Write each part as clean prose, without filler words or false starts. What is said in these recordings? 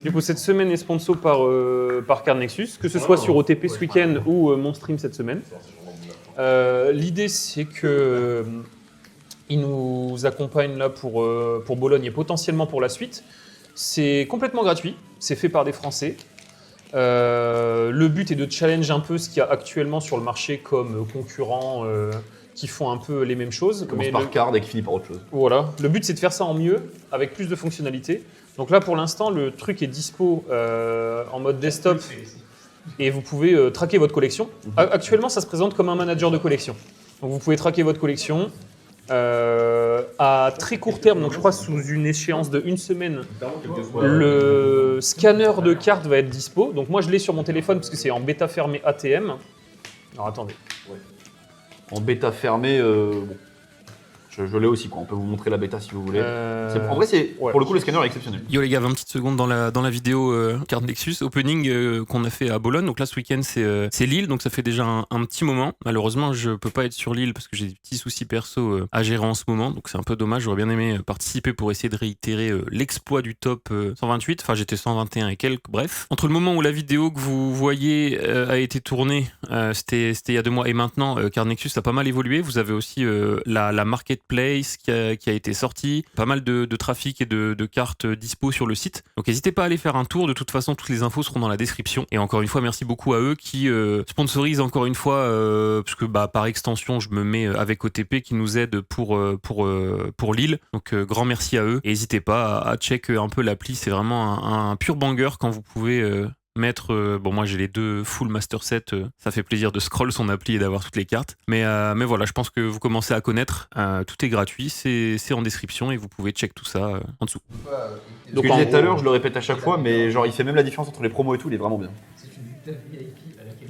Du coup, cette semaine est sponsor par Card Nexus, que ce soit sur OTP ce week-end ou mon stream cette semaine. L'idée, c'est que ils nous accompagnent là pour Bologne et potentiellement pour la suite. C'est complètement gratuit, c'est fait par des Français. Le but est de challenge un peu ce qu'il y a actuellement sur le marché comme concurrents qui font un peu les mêmes choses. Commence par Card et qui finit par autre chose. Voilà, le but c'est de faire ça en mieux, avec plus de fonctionnalités. Donc là pour l'instant le truc est dispo en mode desktop et vous pouvez traquer votre collection. Actuellement ça se présente comme un manager de collection. Donc vous pouvez traquer votre collection à très court terme, donc je crois sous une échéance de 1 semaine, le scanner de carte va être dispo. Donc moi je l'ai sur mon téléphone parce que c'est en bêta fermée ATM. Alors attendez. En bêta fermée, bon. Je l'ai aussi, quoi. On peut vous montrer la bêta si vous voulez. En vrai, pour le coup, le scanner est exceptionnel. Yo les gars, 20 petites secondes dans la vidéo Card Nexus opening qu'on a fait à Bologne. Donc là, ce week-end, c'est Lille, donc ça fait déjà un petit moment. Malheureusement, je peux pas être sur Lille parce que j'ai des petits soucis perso à gérer en ce moment. Donc c'est un peu dommage. J'aurais bien aimé participer pour essayer de réitérer l'exploit du top 128. Enfin, j'étais 121 et quelques. Bref, entre le moment où la vidéo que vous voyez a été tournée, c'était il y a 2 mois, et maintenant, Card Nexus a pas mal évolué. Vous avez aussi la marketplace qui a été sorti, pas mal de trafic et de cartes dispo sur le site. Donc n'hésitez pas à aller faire un tour, de toute façon toutes les infos seront dans la description. Et encore une fois, merci beaucoup à eux qui sponsorisent encore une fois, parce que par extension je me mets avec OTP qui nous aide pour Lille. Donc grand merci à eux. Et n'hésitez pas à check un peu l'appli, c'est vraiment un pur banger quand vous pouvez mettre, bon moi j'ai les 2 full master set, ça fait plaisir de scroll son appli et d'avoir toutes les cartes, mais voilà, je pense que vous commencez à connaître, tout est gratuit, c'est en description et vous pouvez check tout ça en dessous. Donc je disais tout à l'heure, je le répète à chaque fois, mais genre il fait même la différence entre les promos et tout, il est vraiment bien.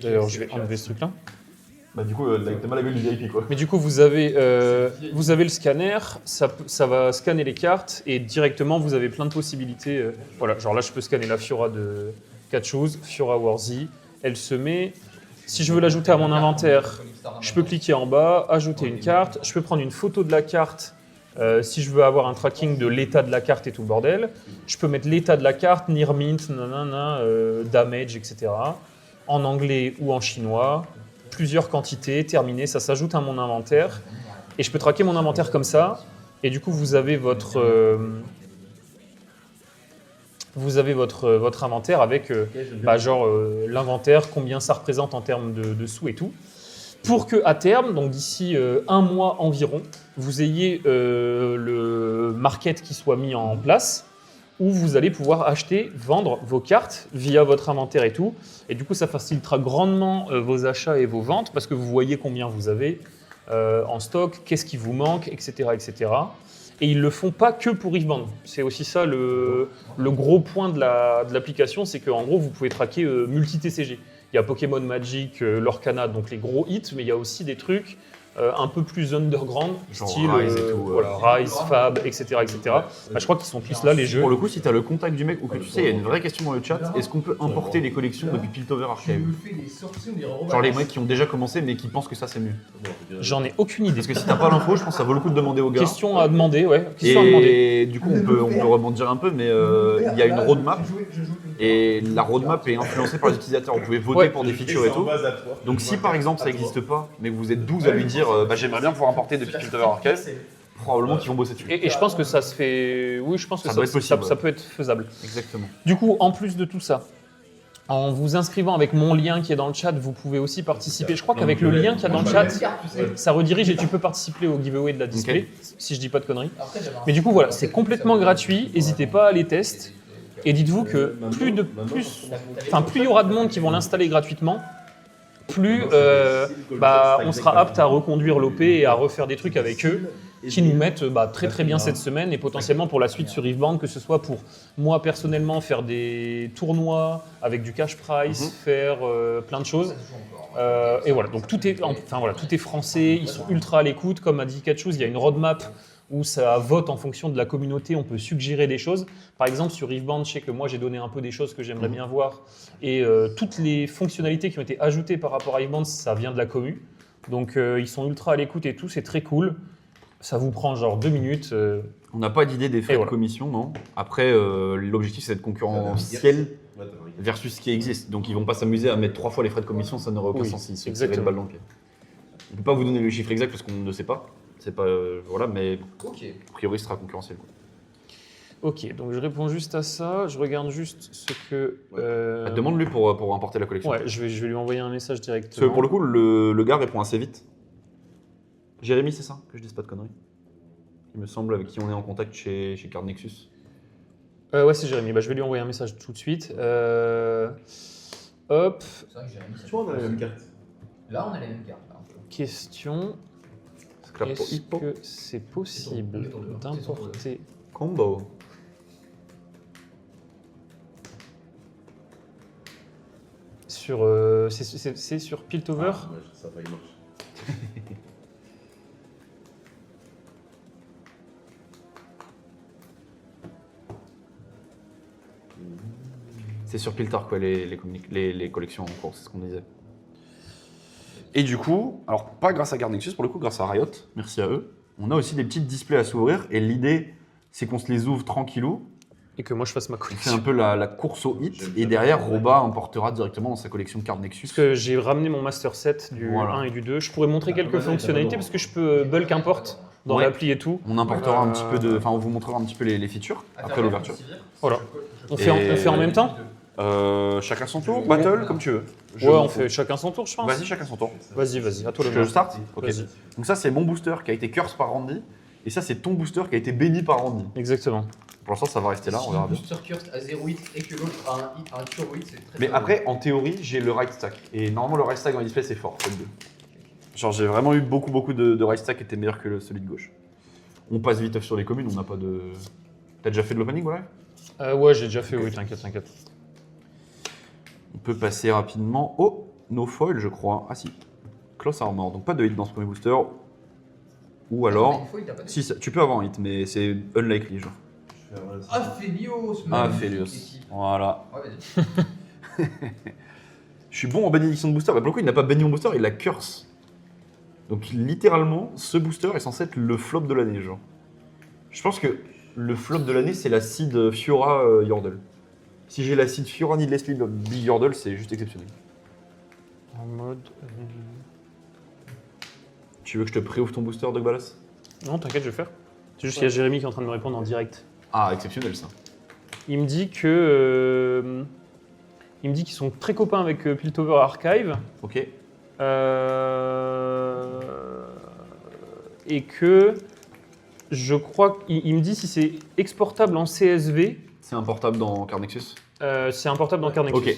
D'ailleurs je vais enlever ce truc là. Bah du coup, t'as mal à gueule du VIP quoi. Mais du coup vous avez le scanner, ça va scanner les cartes et directement vous avez plein de possibilités. Voilà, genre là je peux scanner la Fiora de Catchoose, Fiora Warzy, elle se met. Si je veux l'ajouter à mon inventaire, je peux cliquer en bas, ajouter une carte, je peux prendre une photo de la carte si je veux avoir un tracking de l'état de la carte et tout le bordel. Je peux mettre l'état de la carte, near mint, damage, etc. En anglais ou en chinois, plusieurs quantités, terminé, ça s'ajoute à mon inventaire. Et je peux traquer mon inventaire comme ça. Et du coup, vous avez votre inventaire avec l'inventaire, combien ça représente en termes de sous et tout. Pour qu'à terme, donc d'ici 1 mois environ, vous ayez le market qui soit mis en place où vous allez pouvoir acheter, vendre vos cartes via votre inventaire et tout. Et du coup, ça facilitera grandement vos achats et vos ventes parce que vous voyez combien vous avez en stock, qu'est-ce qui vous manque, etc., etc. Et ils ne le font pas que pour Ifband. C'est aussi ça le gros point de l'application, c'est qu'en gros, vous pouvez traquer multi-TCG. Il y a Pokémon Magic, Lorcana, donc les gros hits, mais il y a aussi des trucs un peu plus underground, genre style Rise, et tout, Rise, Fab, etc. etc. Je crois qu'ils sont tous là, les jeux. Pour le coup, si tu as le contact du mec ou que tu sais, il y a une vraie question dans le chat, est-ce qu'on peut importer les collections depuis Piltover Archive? Genre les mecs qui ont déjà commencé mais qui pensent que ça c'est mieux. J'en ai aucune idée. Parce que si t'as pas l'info, je pense que ça vaut le coup de demander aux gars. Question à demander, ouais. Et du coup, on peut rebondir un peu, mais il y a une roadmap. Et la roadmap est influencée par les utilisateurs. Vous pouvez voter pour des features et tout. Donc si par exemple ça n'existe pas, mais que vous êtes 12 à lui dire j'aimerais bien pouvoir importer depuis Piltover Archive, probablement qu'ils vont bosser dessus. Et je pense que ça se fait. Oui, je pense que ça peut être faisable. Exactement. Du coup, en plus de tout ça, en vous inscrivant avec mon lien qui est dans le chat, vous pouvez aussi participer. Je crois qu'avec le lien qu'il y a dans le chat, ça redirige et tu peux participer au giveaway de la display, si je dis pas de conneries. Mais du coup, voilà, c'est complètement gratuit. N'hésitez pas à les tester. Et dites-vous que plus il y aura de monde qui vont l'installer gratuitement, plus on sera apte à reconduire l'OP et à refaire des trucs avec eux qui nous mettent très très bien cette semaine et potentiellement pour la suite sur Ifband, que ce soit pour moi personnellement faire des tournois avec du cash price, faire plein de choses. Et voilà, donc tout est français, ils sont ultra à l'écoute. Comme a dit Catchoose, il y a une roadmap où ça vote en fonction de la communauté, on peut suggérer des choses. Par exemple, sur Ifband, je sais que moi j'ai donné un peu des choses que j'aimerais bien voir. Et toutes les fonctionnalités qui ont été ajoutées par rapport à Ifband, ça vient de la commu. Donc ils sont ultra à l'écoute et tout, c'est très cool. Ça vous prend genre 2 minutes. On n'a pas d'idée des frais Et de voilà. commission, non. Après, l'objectif, c'est d'être concurrentiel versus ce qui existe. Donc, ils vont pas s'amuser à mettre 3 fois les frais de commission, ça n'aurait aucun Oui, sens. Ils se tireraient exactement. une balle dans le pied. On ne peut pas vous donner le chiffre exact parce qu'on ne sait pas. C'est pas voilà, mais Ok. a priori, ce sera concurrentiel. Quoi. Ok, donc je réponds juste à ça. Je regarde juste ce que. Demande-lui pour importer la collection. Ouais, je vais lui envoyer un message Parce directement. que pour le coup, le gars répond assez vite. Jérémy, c'est ça? Que je dise pas de conneries. Il me semble, avec qui on est en contact chez Card Nexus. Ouais, c'est Jérémy. Bah, je vais lui envoyer un message tout de suite. Hop, C'est vrai que Jérémy, ça Tu vois, on a la fait- même carte. Là, on a les mêmes cartes. là. question. Scrap pour Est-ce Hippo. que c'est possible C'est ton tour. d'importer Combo. sur. C'est sur Piltover? Ah, ouais, ça va, il marche. C'est sur Piltar, quoi, les collections en cours, c'est ce qu'on disait. Et du coup, alors pas grâce à Card Nexus, pour le coup, grâce à Riot, merci à eux, on a aussi des petites displays à s'ouvrir. Et l'idée, c'est qu'on se les ouvre tranquillou. Et que moi je fasse ma On fait collection. un peu la course au hit. Et derrière, Roba importera directement dans sa collection Card Nexus. Parce que j'ai ramené mon master set du Voilà. 1 et du 2. Je pourrais montrer quelques fonctionnalités parce que je peux bulk import dans Ouais. l'appli et tout. On importera un petit peu de. Enfin, on vous montrera un petit peu les features après l'ouverture. Voilà. On Et- fait en même temps? Chacun son tour, battle, comme tu veux. Ouais, on fait chacun son tour, je pense. Vas-y, chacun son tour. Vas-y, à toi le Je nom. start. Ok. Vas-y. Donc ça, c'est mon booster qui a été curse par Randy. Et ça, c'est ton booster qui a été béni par Randy. Exactement. Pour l'instant, ça va rester là, on verra bien. Si le booster cursed à 0 hit et que l'autre a un turbo hit, c'est très Mais très après, en théorie, j'ai le right stack. Et normalement, le right stack dans les displays, c'est fort, c'est le 2. Genre, j'ai vraiment eu beaucoup de right stack qui étaient meilleurs que celui de gauche. On passe vite sur les communes, on n'a pas de. T'as déjà fait de l'opening, voilà? Ouais, j'ai déjà fait, oui, t'inquiète. On peut passer rapidement au no foil, je crois. Ah si. Close armor, donc pas de hit dans ce premier booster. Ou alors. Si, tu peux avoir un hit, mais c'est unlikely, genre. Aphelios, Aphelios. Voilà. Ouais, vas-y. Je suis bon en bénédiction de booster, mais pour le coup, il n'a pas béni mon booster, il a curse. Donc littéralement, ce booster est censé être le flop de l'année, genre. Je pense que le flop de l'année, c'est la seed Fiora Yordle. Si j'ai la seed Fiora Needlessly Big Yordle, c'est juste exceptionnel. En mode. Tu veux que je te préouvre ton booster, Doug Ballas? Non, t'inquiète, je vais faire. C'est juste qu'il y a Jérémy qui est en train de me répondre en direct. Ah, exceptionnel ça. Il me dit que. Il me dit qu'ils sont très copains avec Piltover Archive. Ok. Et que. Je crois qu'il me dit si c'est exportable en CSV, C'est un portable dans Card Nexus. c'est importable dans Carnexus. Ok.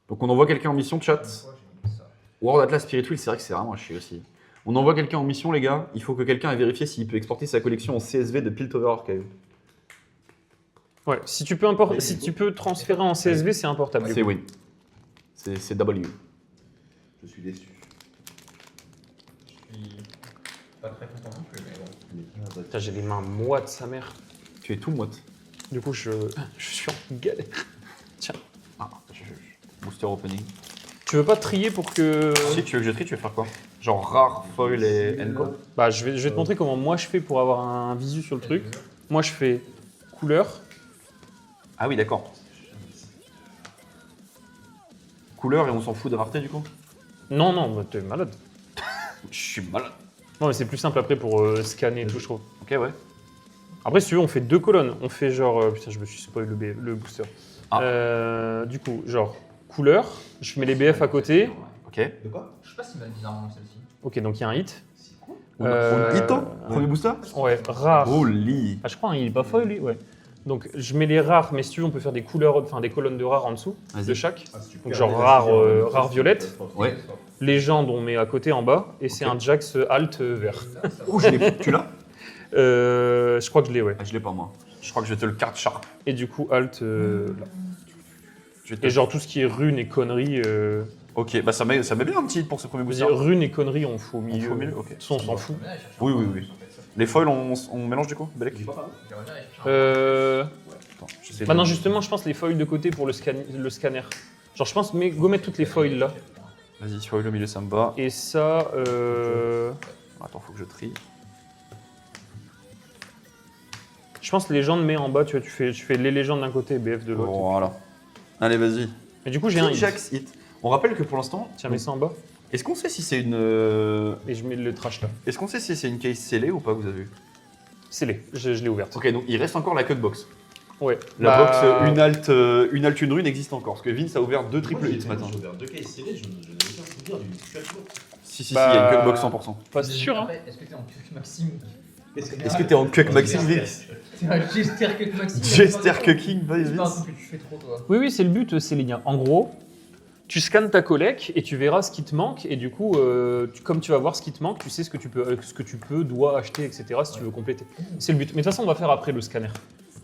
Donc on envoie quelqu'un en mission, chat. World Atlas Spirit Wheel, c'est vrai que c'est vraiment un chier aussi. On envoie quelqu'un en mission, les gars. Il faut que quelqu'un ait vérifié s'il peut exporter sa collection en CSV de Piltover Archive. Ouais, si tu peux transférer en CSV, c'est importable. C'est win. C'est W. Je suis déçu. Je suis pas très content non plus, mais bon. Putain, j'ai les mains moites, sa mère. Tu es tout moite. Du coup, je suis en galère. Tiens. Ah, booster opening. Tu veux pas trier pour que. Si tu veux que je trie, tu veux faire quoi? Genre rare, foil et encore? Bah, je vais te montrer comment moi je fais pour avoir un visu sur le truc. Moi, je fais couleur. Ah oui, d'accord. Couleur et on s'en fout de rareté du coup? Non, bah, t'es malade. Je suis malade. Non, mais c'est plus simple après pour scanner et tout, je trouve. Ok, ouais. Après, si tu veux, on fait 2 colonnes. On fait genre. Putain, je me suis spoilé le booster. Ah. Du coup, genre couleur. Je mets les BF à côté. Ok. De quoi? Je sais pas s'il m'a bizarrement celle-ci. Ok, donc il y a un hit. On a Ito, premier booster? Ouais, rare. Holy. Ah, je crois, hein, il est pas foil lui. Ouais. Donc je mets les rares, mais si tu veux, on peut faire des couleurs, enfin des colonnes de rares en dessous Vas-y. de chaque. Ah, si tu Donc perds genre des rare, aspirants, rare violette. Ouais. Légende, on met à côté en bas. Et c'est Ok. un Jax alt vert. Oh, je l'ai. Tu l'as? Je crois que je l'ai, ouais. Ah, je l'ai pas moi. Je crois que je vais te le carte sharp. Et du coup, alt là. Je vais te- Et genre tout ce qui est runes et conneries. Ok, bah ça met bien un petit hit pour ce premier Vous booster. dire runes et conneries, on fout au milieu. fout au milieu, ok. De toute façon, on s'en fout. Oui, oui, oui. Les foils, on mélange du coup, Belek? Attends, j'essaie de- Bah non, justement, je pense les foils de côté pour le scanner. Genre, je pense, mais go mettre toutes les foils là. Vas-y, foil au milieu, ça me va. Et ça, Attends, faut que je trie. Je pense les légendes, mais en bas, tu vois, tu fais les légendes d'un côté et BF de l'autre. Voilà. Allez, vas-y. Et du coup, j'ai un hit. Jax hit. On rappelle que pour l'instant, Tiens, mets ça en bas. est-ce qu'on sait si c'est une Et je mets le trash là. est-ce qu'on sait si c'est une case scellée ou pas, vous avez vu? Scellé, je l'ai ouverte. Ok, donc il reste encore la cut box. Ouais. La Bah, box une alt, une rune existe encore. Parce que Vince a ouvert 2 triple hits ce matin. J'ai ouvert 2 cases scellées, je n'ai aucun souvenir d'une situation. Si, Bah, il y a une cut box 100%. Pas sûr, hein. Après, est-ce que t'es en Cuck Maxime Est-ce que t'es en cuck Maxime, Vince? T'es un Jester Cuck Maxime. Jester cucking, vas-y, C'est pas un Vince. truc que tu fais trop, toi. Oui, c'est le but, Céline. En gros, tu scannes ta collecte et tu verras ce qui te manque. Et du coup, comme tu vas voir ce qui te manque, tu sais ce que tu peux, dois acheter, etc. si tu veux compléter. C'est le but. Mais de toute façon, on va faire après le scanner.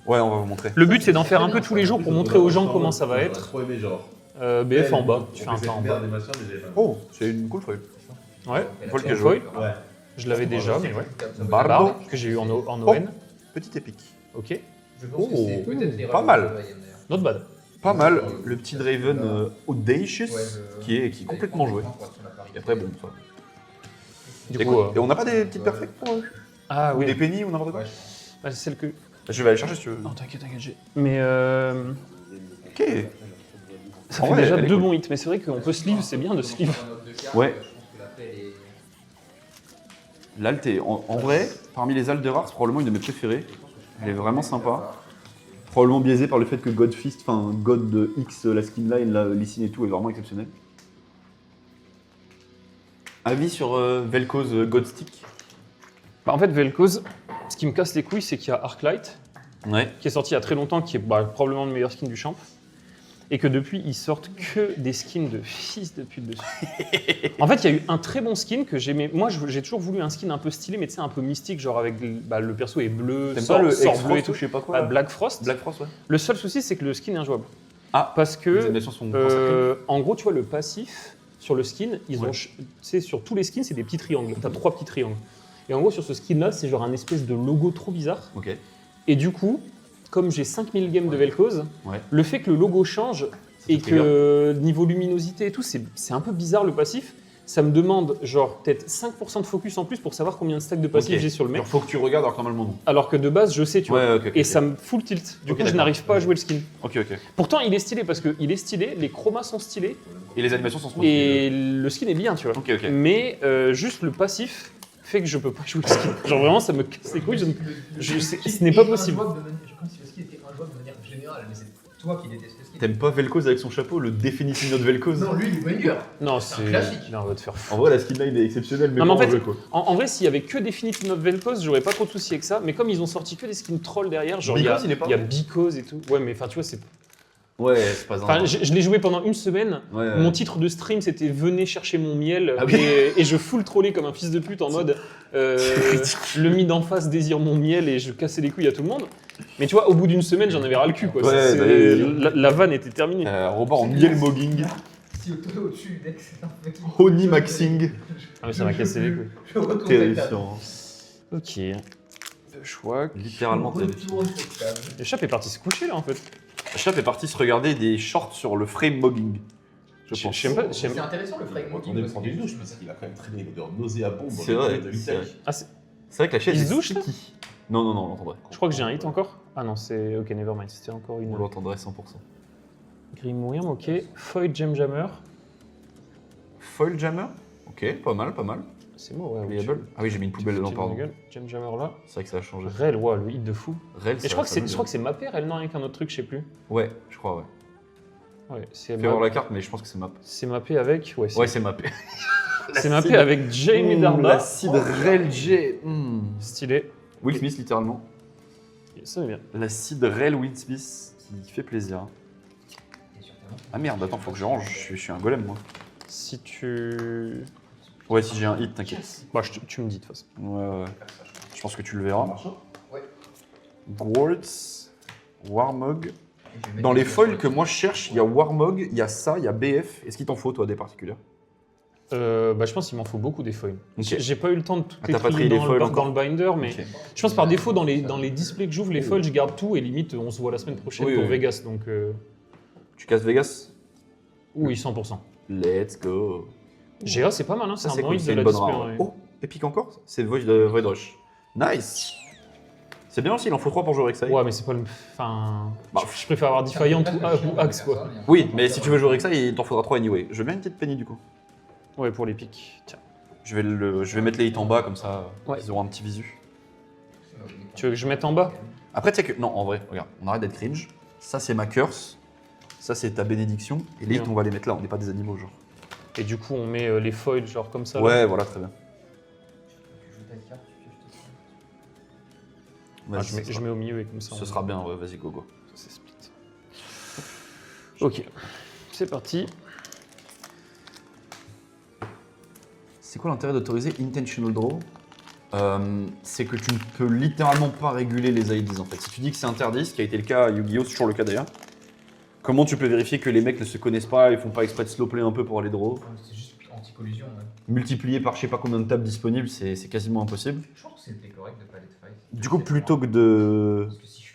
Ouais, on va vous montrer. Le but, c'est d'en faire un peu tous les jours pour montrer aux gens comment ça va J'aurais être. trop aimé, genre. BF en bas, tu fais un tas en bas. Des machins, mais j'avais pas. Oh, c'est une cool feuille. Ouais, Paul une Cajou. foil. Ouais. Je l'avais déjà, mais ouais. Bardo. Barbe, que j'ai eu en ON. Petit épique. Ok, Je pense que c'est peut-être les pas ravages mal. de Bayern, d'ailleurs. not bad. Pas mal. Le petit Draven Audacious Ouais, qui est complètement joué. Et après, bon, ça. Du Et coup, quoi Et on n'a pas des petites perfects pour eux? ah Ou oui, des pennies ou n'importe quoi? bah, c'est celle que. Je vais aller chercher si tu veux. Non, t'inquiète, j'ai. Mais Ok. ça En fait vrai, déjà elle est 2 cool. bons hits, mais c'est vrai qu'on peut sleeve, c'est bien de sleeve. Ouais. L'alt est, en vrai, parmi les altes de rare, c'est probablement une de mes préférées. Elle est vraiment sympa. Probablement biaisée par le fait que Godfist, enfin God de X, la skinline, la Lysine et tout est vraiment exceptionnel. Avis sur Vel'Koz Godstick? Bah, en fait, Vel'Koz, ce qui me casse les couilles, c'est qu'il y a Arclight, Ouais. qui est sorti il y a très longtemps, qui est probablement le meilleur skin du champ. Et que depuis, ils sortent que des skins de fils de pute dessus. En fait, il y a eu un très bon skin que j'aimais. Moi, j'ai toujours voulu un skin un peu stylé, mais tu sais, un peu mystique, genre avec le perso est bleu, T'aimes sort, pas le sort X-Frost bleu et tout. ou je sais pas quoi? Black Frost. Black Frost, ouais. Le seul souci, c'est que le skin est injouable. Ah, Parce les que, animations sont consacrées. en gros, tu vois, le passif sur le skin, ils ont, tu sais, sur tous les skins, c'est des petits triangles. T'as 3 petits triangles. Et en gros, sur ce skin-là, c'est genre un espèce de logo trop bizarre. Ok. Et du coup, comme j'ai 5000 games de Vel'Koz, Ouais. le fait que le logo change et que niveau luminosité et tout, c'est un peu bizarre le passif. Ça me demande genre peut-être 5% de focus en plus pour savoir combien de stacks de passif Ok. j'ai sur le mec. Genre, faut que tu regardes alors que normalement non. Alors que de base, je sais, tu vois. Ouais, ok, ok, Et ok. ça me full tilt. Du Ok, coup, je d'accord. n'arrive pas à jouer le skin. Ok, ok. Pourtant, il est stylé parce qu'il est stylé, les chromas sont stylés Et les animations sont trop et le skin est bien, tu vois. Ok, ok. Mais juste le passif fait que je peux pas jouer le skin. Genre vraiment, ça me casse les couilles. Ce n'est pas possible. Je pense que le ski était injouable de manière générale, mais c'est toi qui détestes le ski. T'aimes pas Vel'Koz avec son chapeau, le Definitive Note Vel'Koz? Non, lui, il est banger. Non, C'est un classique. Non, on va te faire fou. En vrai, la skinline est exceptionnelle, mais Non, mais pas en en fait, jeu, quoi. En vrai, s'il y avait que Definitive Note Vel'Koz, j'aurais pas trop de soucis avec ça. Mais comme ils ont sorti que des skins trolls derrière, genre il y a, Because, il est pas il y a bon. Because et tout. Ouais, mais enfin, tu vois, c'est. Ouais, c'est pas Enfin, je l'ai joué pendant une semaine. Ouais, Mon titre de stream, c'était Venez chercher mon miel. Ah oui. Et je full trollais comme un fils de pute en mode le mid d'en face désire mon miel et je cassais les couilles à tout le monde. Mais tu vois, au bout d'une semaine, j'en avais ras le cul. Quoi. Ouais, bah oui. La vanne était terminée. Robert en miel mogging, Si au-dessus du deck, c'est un mec. honey maxing. Ah, mais ça m'a cassé les couilles. Je retourne Terrifiant. Ok. Deux choix. Littéralement terrifiant. Le chat est parti se coucher là en fait. Chap est parti se regarder des shorts sur le frame mogging. Je pense. Je sais pas. C'est intéressant le frame On est prendre une douche parce qu'il a quand même traîné une odeur nauséabonde dans C'est les vrai, de c'est vrai. Vitalik. Ah, c'est- C'est vrai que la chaise Il est se douche, sticky. Non, non, non, on l'entendrait. je crois que j'ai un hit encore. Ah non, c'est. Ok, nevermind. C'était encore une. On l'entendrait 100%. Grimwyrm, ok. Foil Gemjammer. Foil Jammer. Ok, pas mal, pas mal. C'est moi, ouais. Playable. Ah oui, j'ai mis une poubelle dedans, pardon. Gemjammer là. C'est vrai que ça a changé. Rel, ouais, le hit de fou. Rel, Et je crois que c'est ma paire, elle, non, avec un autre truc, je sais plus. Ouais, je crois, ouais. Ouais, c'est Fais voir la carte, mais je pense que c'est map. c'est mappé avec. Ouais, Ouais, c'est mappé. c'est mappé avec Jamie Darba. L'acide Rel G. Stylé. Will Smith, littéralement. Ça, c'est bien. L'acide Rel Will Smith qui fait plaisir. Ah merde, attends, faut que je range. Je suis un golem, moi. Si tu. Ouais, si j'ai un hit, t'inquiète. Bah, tu me dis de toute façon. Ouais, ouais. Je pense que tu le verras. Ouais. Quartz, Warmog. Dans les foils que moi je cherche, il y a Warmog, il y a ça, il y a BF. Est-ce qu'il t'en faut, toi, des particuliers? Bah, je pense qu'il m'en faut beaucoup des foils. Ok. J'ai pas eu le temps de tout Ah, t'as pas écrire trié les dans, foils dans encore le binder, mais Ok. je pense par défaut, dans les displays que j'ouvre, les foils, je garde tout et limite, on se voit la semaine prochaine Oui, pour oui. Vegas. Donc, Tu casses Vegas? oui, 100%. Let's go. GA, c'est pas mal, hein, c'est Ça, un c'est bon cool, hit c'est de une la bonne display. rare. ouais. Oh, épique encore? C'est Void Rush. Nice. C'est bien aussi, il en faut 3 pour jouer Rek'Sai. Ouais, mais c'est pas le. Enfin. Bah, je préfère avoir Defiant ou Axe, quoi. Oui, mais si tu veux jouer Rek'Sai, il t'en faudra 3 anyway. Je veux bien une petite penny du coup. Ouais, pour les pics. Tiens. Je vais mettre les hits en bas, comme ça, Ouais. ils auront un petit visu. Tu veux que je mette en bas? Après, tu sais que. Non, en vrai, regarde, on arrête d'être cringe. Ça, c'est ma curse. Ça, c'est ta bénédiction. Et les hits, on va les mettre là, on n'est pas des animaux, genre. Et du coup, on met les foils, genre comme ça. là. Ouais, voilà, très bien. Ah, Vas-y, je mets au milieu et comme ça. ce on- sera bien, ouais, vas-y, go. Ça, c'est split. Ok, c'est parti. C'est quoi l'intérêt d'autoriser Intentional Draw C'est que tu ne peux littéralement pas réguler les IDs en fait. Si tu dis que c'est interdit, ce qui a été le cas à Yu-Gi-Oh, c'est toujours le cas d'ailleurs, comment tu peux vérifier que les mecs ne se connaissent pas et font pas exprès de slowplay un peu pour aller draw? C'est juste anti-collusion. Ouais. Multiplié par je sais pas combien de tables disponibles, c'est quasiment imposible. Je pense que c'était correct de pas les fight. Du coup, plutôt que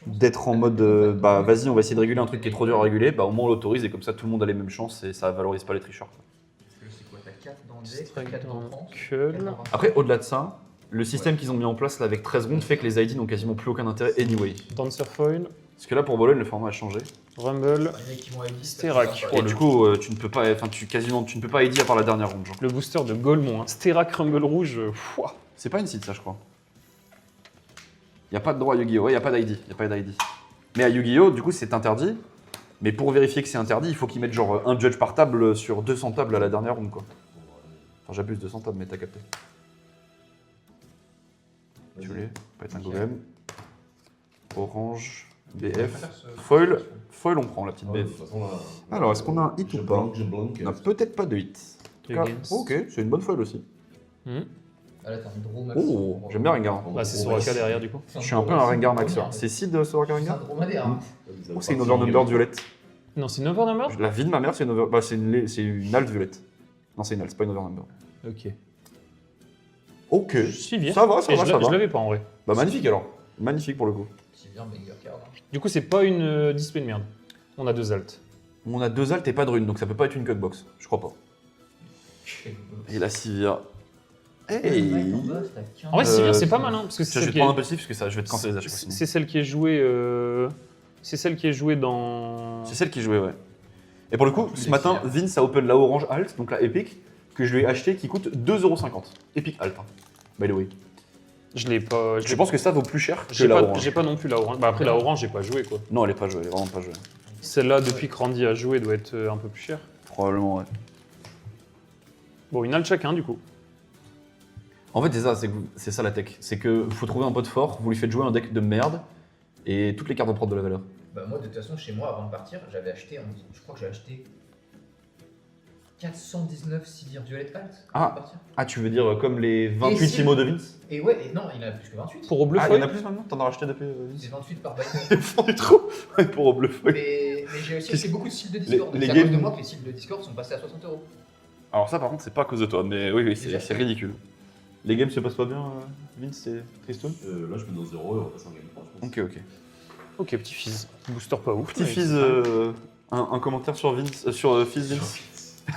d'être en mode bah vas-y, on va essayer de réguler un truc qui est trop dur à réguler, bah au moins on l'autorise et comme ça tout le monde a les mêmes chances et ça valorise pas les tricheurs. C'est quoi? T'as 4 dans le deck, Strike 4 dans dans le France. Kull. Après, au-delà de ça, le système qu'ils ont mis en place là avec 13 rondes fait que les ID n'ont quasiment plus aucun intérêt anyway. Dancer foil, Parce que là pour Bologne, le format a changé. Rumble, Les mecs qui vont à Elite, Sterak. Et du coup, tu ne peux pas, enfin, tu ne peux pas ID à part la dernière ronde, genre. le booster de Golemon. Hein. Sterak Rumble rouge. Fouah. C'est pas une site, ça, je crois. Il n'y a pas de droit à Yu-Gi-Oh! Ouais, il n'y a pas d'ID. Mais à Yu-Gi-Oh! Du coup, c'est interdit. Mais pour vérifier que c'est interdit, il faut qu'ils mettent genre un judge par table sur 200 tables à la dernière ronde, quoi. Enfin, j'abuse 200 tables, mais t'as capté. Tu voulais pas être un golem. Orange, BF. Foil, on prend la petite BF. Alors, est-ce qu'on a un hit ou pas? On n'a peut-être pas de hit. En tout cas, Against. ok, c'est une bonne foil aussi. Hmm. Ah là, t'as un draw max. Oh, j'aime bien Rengar. Bah, c'est Soraka derrière du coup. Je suis un peu un Rengar maxeur. C'est Sid Soraka C'est un Rengar? dromadaire. Hein. Ou c'est une Overnumber violette? Non, c'est 9 number. La vie de ma mère, c'est c'est une alt violette. Non, c'est une alt, c'est pas une Overnumber. Ok. Ok. Je suis bien. Ça va, ça Et va, je ça je va. l'avais pas en vrai. Bah magnifique alors. Magnifique pour le coup. C'est bien, banger card. Hein. Du coup, c'est pas une display de merde. On a 2 alts. On a 2 alts et pas de rune, donc ça peut pas être une cutbox. Je crois pas. Et la Sivir. Hey. En vrai, Sivir, c'est pas mal, hein, parce que Je c'est vais celle te qui prendre un est... peu de parce que ça, je vais te canceller à chaque fois. sinon. C'est celle qui est jouée. C'est celle qui est jouée dans. C'est celle qui jouait, ouais. Et pour le coup, ce matin, Vince a open la orange alt, donc la Epic, que je lui ai acheté qui coûte 2,50€. Epic alt, hein. By the way. Je l'ai pas. Je pense que ça vaut plus cher que J'ai la pas, orange. j'ai pas non plus la orange. Bah après la orange, j'ai pas joué quoi. Non, elle est pas jouée, elle est vraiment pas jouée. Celle-là, depuis que Randy a joué, doit être un peu plus chère. Probablement, ouais. Bon, une alt chacun du coup. En fait, c'est ça la tech. C'est que faut trouver un pote fort, vous lui faites jouer un deck de merde, et toutes les cartes vont prendre de la valeur. Bah moi, de toute façon, chez moi, avant de partir, j'avais acheté, je crois que j'ai acheté 419 Sivir Violette Alt avant de partir. Ah, tu veux dire comme les 28 Et si- Imo de Vince? Et ouais, et non, il en a plus que 28. Pour au bleu Ah, il y en a foil. plus maintenant? T'en as racheté depuis C'est 28 par bail. Ils font du trop. Ouais, pour au bleu foil. Mais j'ai aussi acheté beaucoup de cibles de Discord. les C'est à games- cause de moi que les cibles de Discord sont passées à 60€. Alors ça, par contre, c'est pas à cause de toi, mais oui, Déjà. c'est ridicule. Les games se passent pas bien, Vince et Tristan? Là, je mets dans 0 et on va passer en game 3, je pense. Ok. Ok, petit fizz. Booster pas ouf. Petit mais Fizz, c'est pas mal. un commentaire sur Vince, sur Fizz Vince.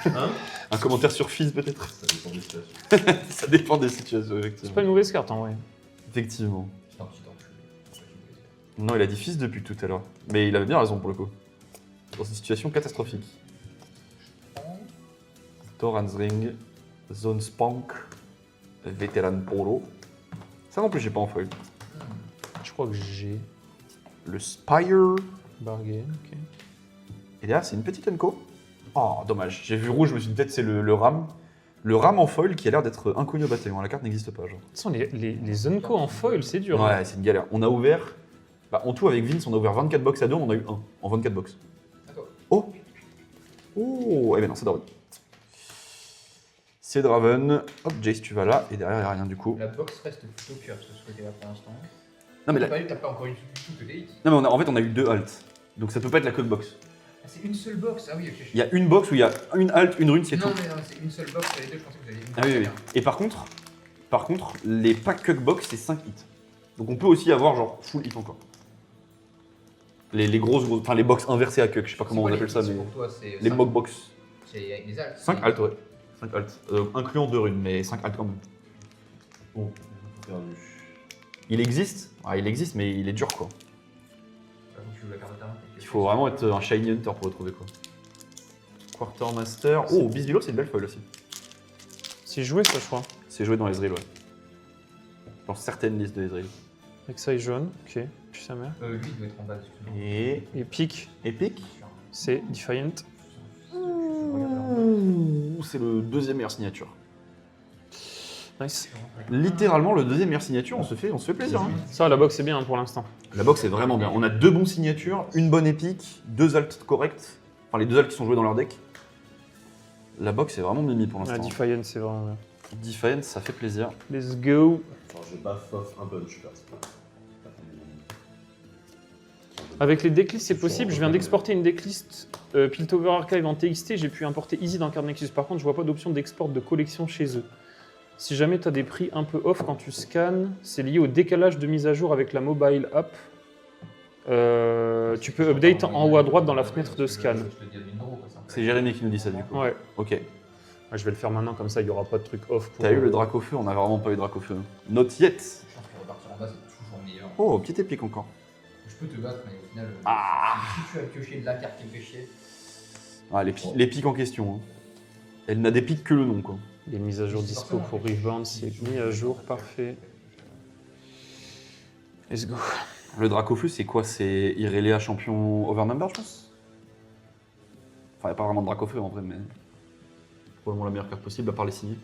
Hein? Un commentaire sur Fizz peut-être? Ça dépend des situations. Ça dépend des situations, C'est effectivement. pas une mauvaise carte en vrai. Effectivement. C'est un petit enculé. Non, il a dit Fizz depuis tout à l'heure. Mais il avait bien raison pour le coup. Dans une situation catastrophique. Thoran's Ring, Zone Spank, Veteran Polo. Ça non plus, j'ai pas en feuille. Je crois que j'ai. Le Spire. Bargain, ok. Et derrière, c'est une petite Enco. Oh, dommage. J'ai vu rouge, je me suis dit peut-être c'est le Ram. Le Ram en foil qui a l'air d'être inconnu au bataillon. La carte n'existe pas, genre. De toute façon, les Unco en foil, c'est dur. hein. Ouais, c'est une galère. On a ouvert. Bah, en tout, avec Vince, on a ouvert 24 box à deux, on en a eu un en 24 box. D'accord. Oh Oh Eh ben non, c'est Draven. C'est Draven. Hop, Jace, tu vas là. Et derrière, il n'y a rien du coup. La box reste plutôt pure, ce côté-là pour l'instant. Non, mais, T'as pas encore eu du tout que des hits. non, mais en fait, on a eu deux alts. Donc ça peut pas être la code box. Ah, c'est une seule box. Ah oui, ok. Il y a une box où il y a une alt, une rune, c'est Non, tout. mais non, c'est une seule box. Les deux, je pensais que vous aviez une Ah oui, oui. box. Et par contre, les packs cuck box, c'est 5 hits. Donc on peut aussi avoir genre full hit encore. Les grosses, enfin les box inversées à cuck, je sais pas comment on appelle ça, mais. Pour toi, c'est Les cinq- mock box. C'est avec les alts. 5 alt, ouais. 5 alt. Incluant 2 runes, mais 5 alt quand même. Bon, on peut faire Il existe, mais il est dur quoi. Faut que tu joues la carte de ta main. Il faut vraiment être un Shiny Hunter pour le trouver quoi. Quartermaster. Oh, Bisbilo, c'est une belle foil aussi. C'est joué ça, je crois. C'est joué dans Ezreal, ouais. Dans certaines listes de Ezreal. Rek'Sai jaune, ok. Puis sa mère. Lui, il doit être en base. excuse-moi. Et. Epic, Epic. c'est Defiant. Ouh, c'est le deuxième meilleur signature. Nice. Littéralement le deuxième meilleur signature, on se fait plaisir. Hein. Ça, la box, c'est bien hein, pour l'instant. La box est vraiment bien. On a 2 bons signatures, une bonne épique, 2 alts correctes. Enfin, les 2 alts qui sont joués dans leur deck. La box est vraiment mimi pour La l'instant. Defiant, c'est vraiment bien. Defiant, ça fait plaisir. Let's go. Alors, je baffe off un bunch, perso. Avec les decklists, c'est possible. Je viens d'exporter une decklist Piltover Archive en TXT. J'ai pu importer Easy dans Card Nexus. Par contre, je vois pas d'option d'export de collection chez eux. Si jamais tu as des prix un peu off quand tu scannes, c'est lié au décalage de mise à jour avec la mobile app. Tu peux update en haut à droite dans la fenêtre de scan. Je te dis à 1000 €, quoi, ça. C'est Jérémy qui nous dit ça du coup. Ouais. Ok. Ouais, je vais le faire maintenant, comme ça, il n'y aura pas de truc off. Pour T'as eu le Dracofeu? On n'a vraiment pas eu de Dracofeu. Not yet. Je pense que repartir en base est toujours meilleur. Oh, petite épique encore. Je peux te battre, mais au final, Ah. si tu as pioché de la carte qui me fait chier, Ah, les pics en question. Hein. Elle n'a des pics que le nom quoi. Il y a une mise à jour dispo pour Rebound, c'est mis à jour, parfait. Let's go. Le Dracofeu, c'est quoi? C'est Irelia champion Overnumber, je pense. Enfin, il n'y a pas vraiment de Dracofeu en vrai, mais. Probablement la meilleure carte possible à part les signés.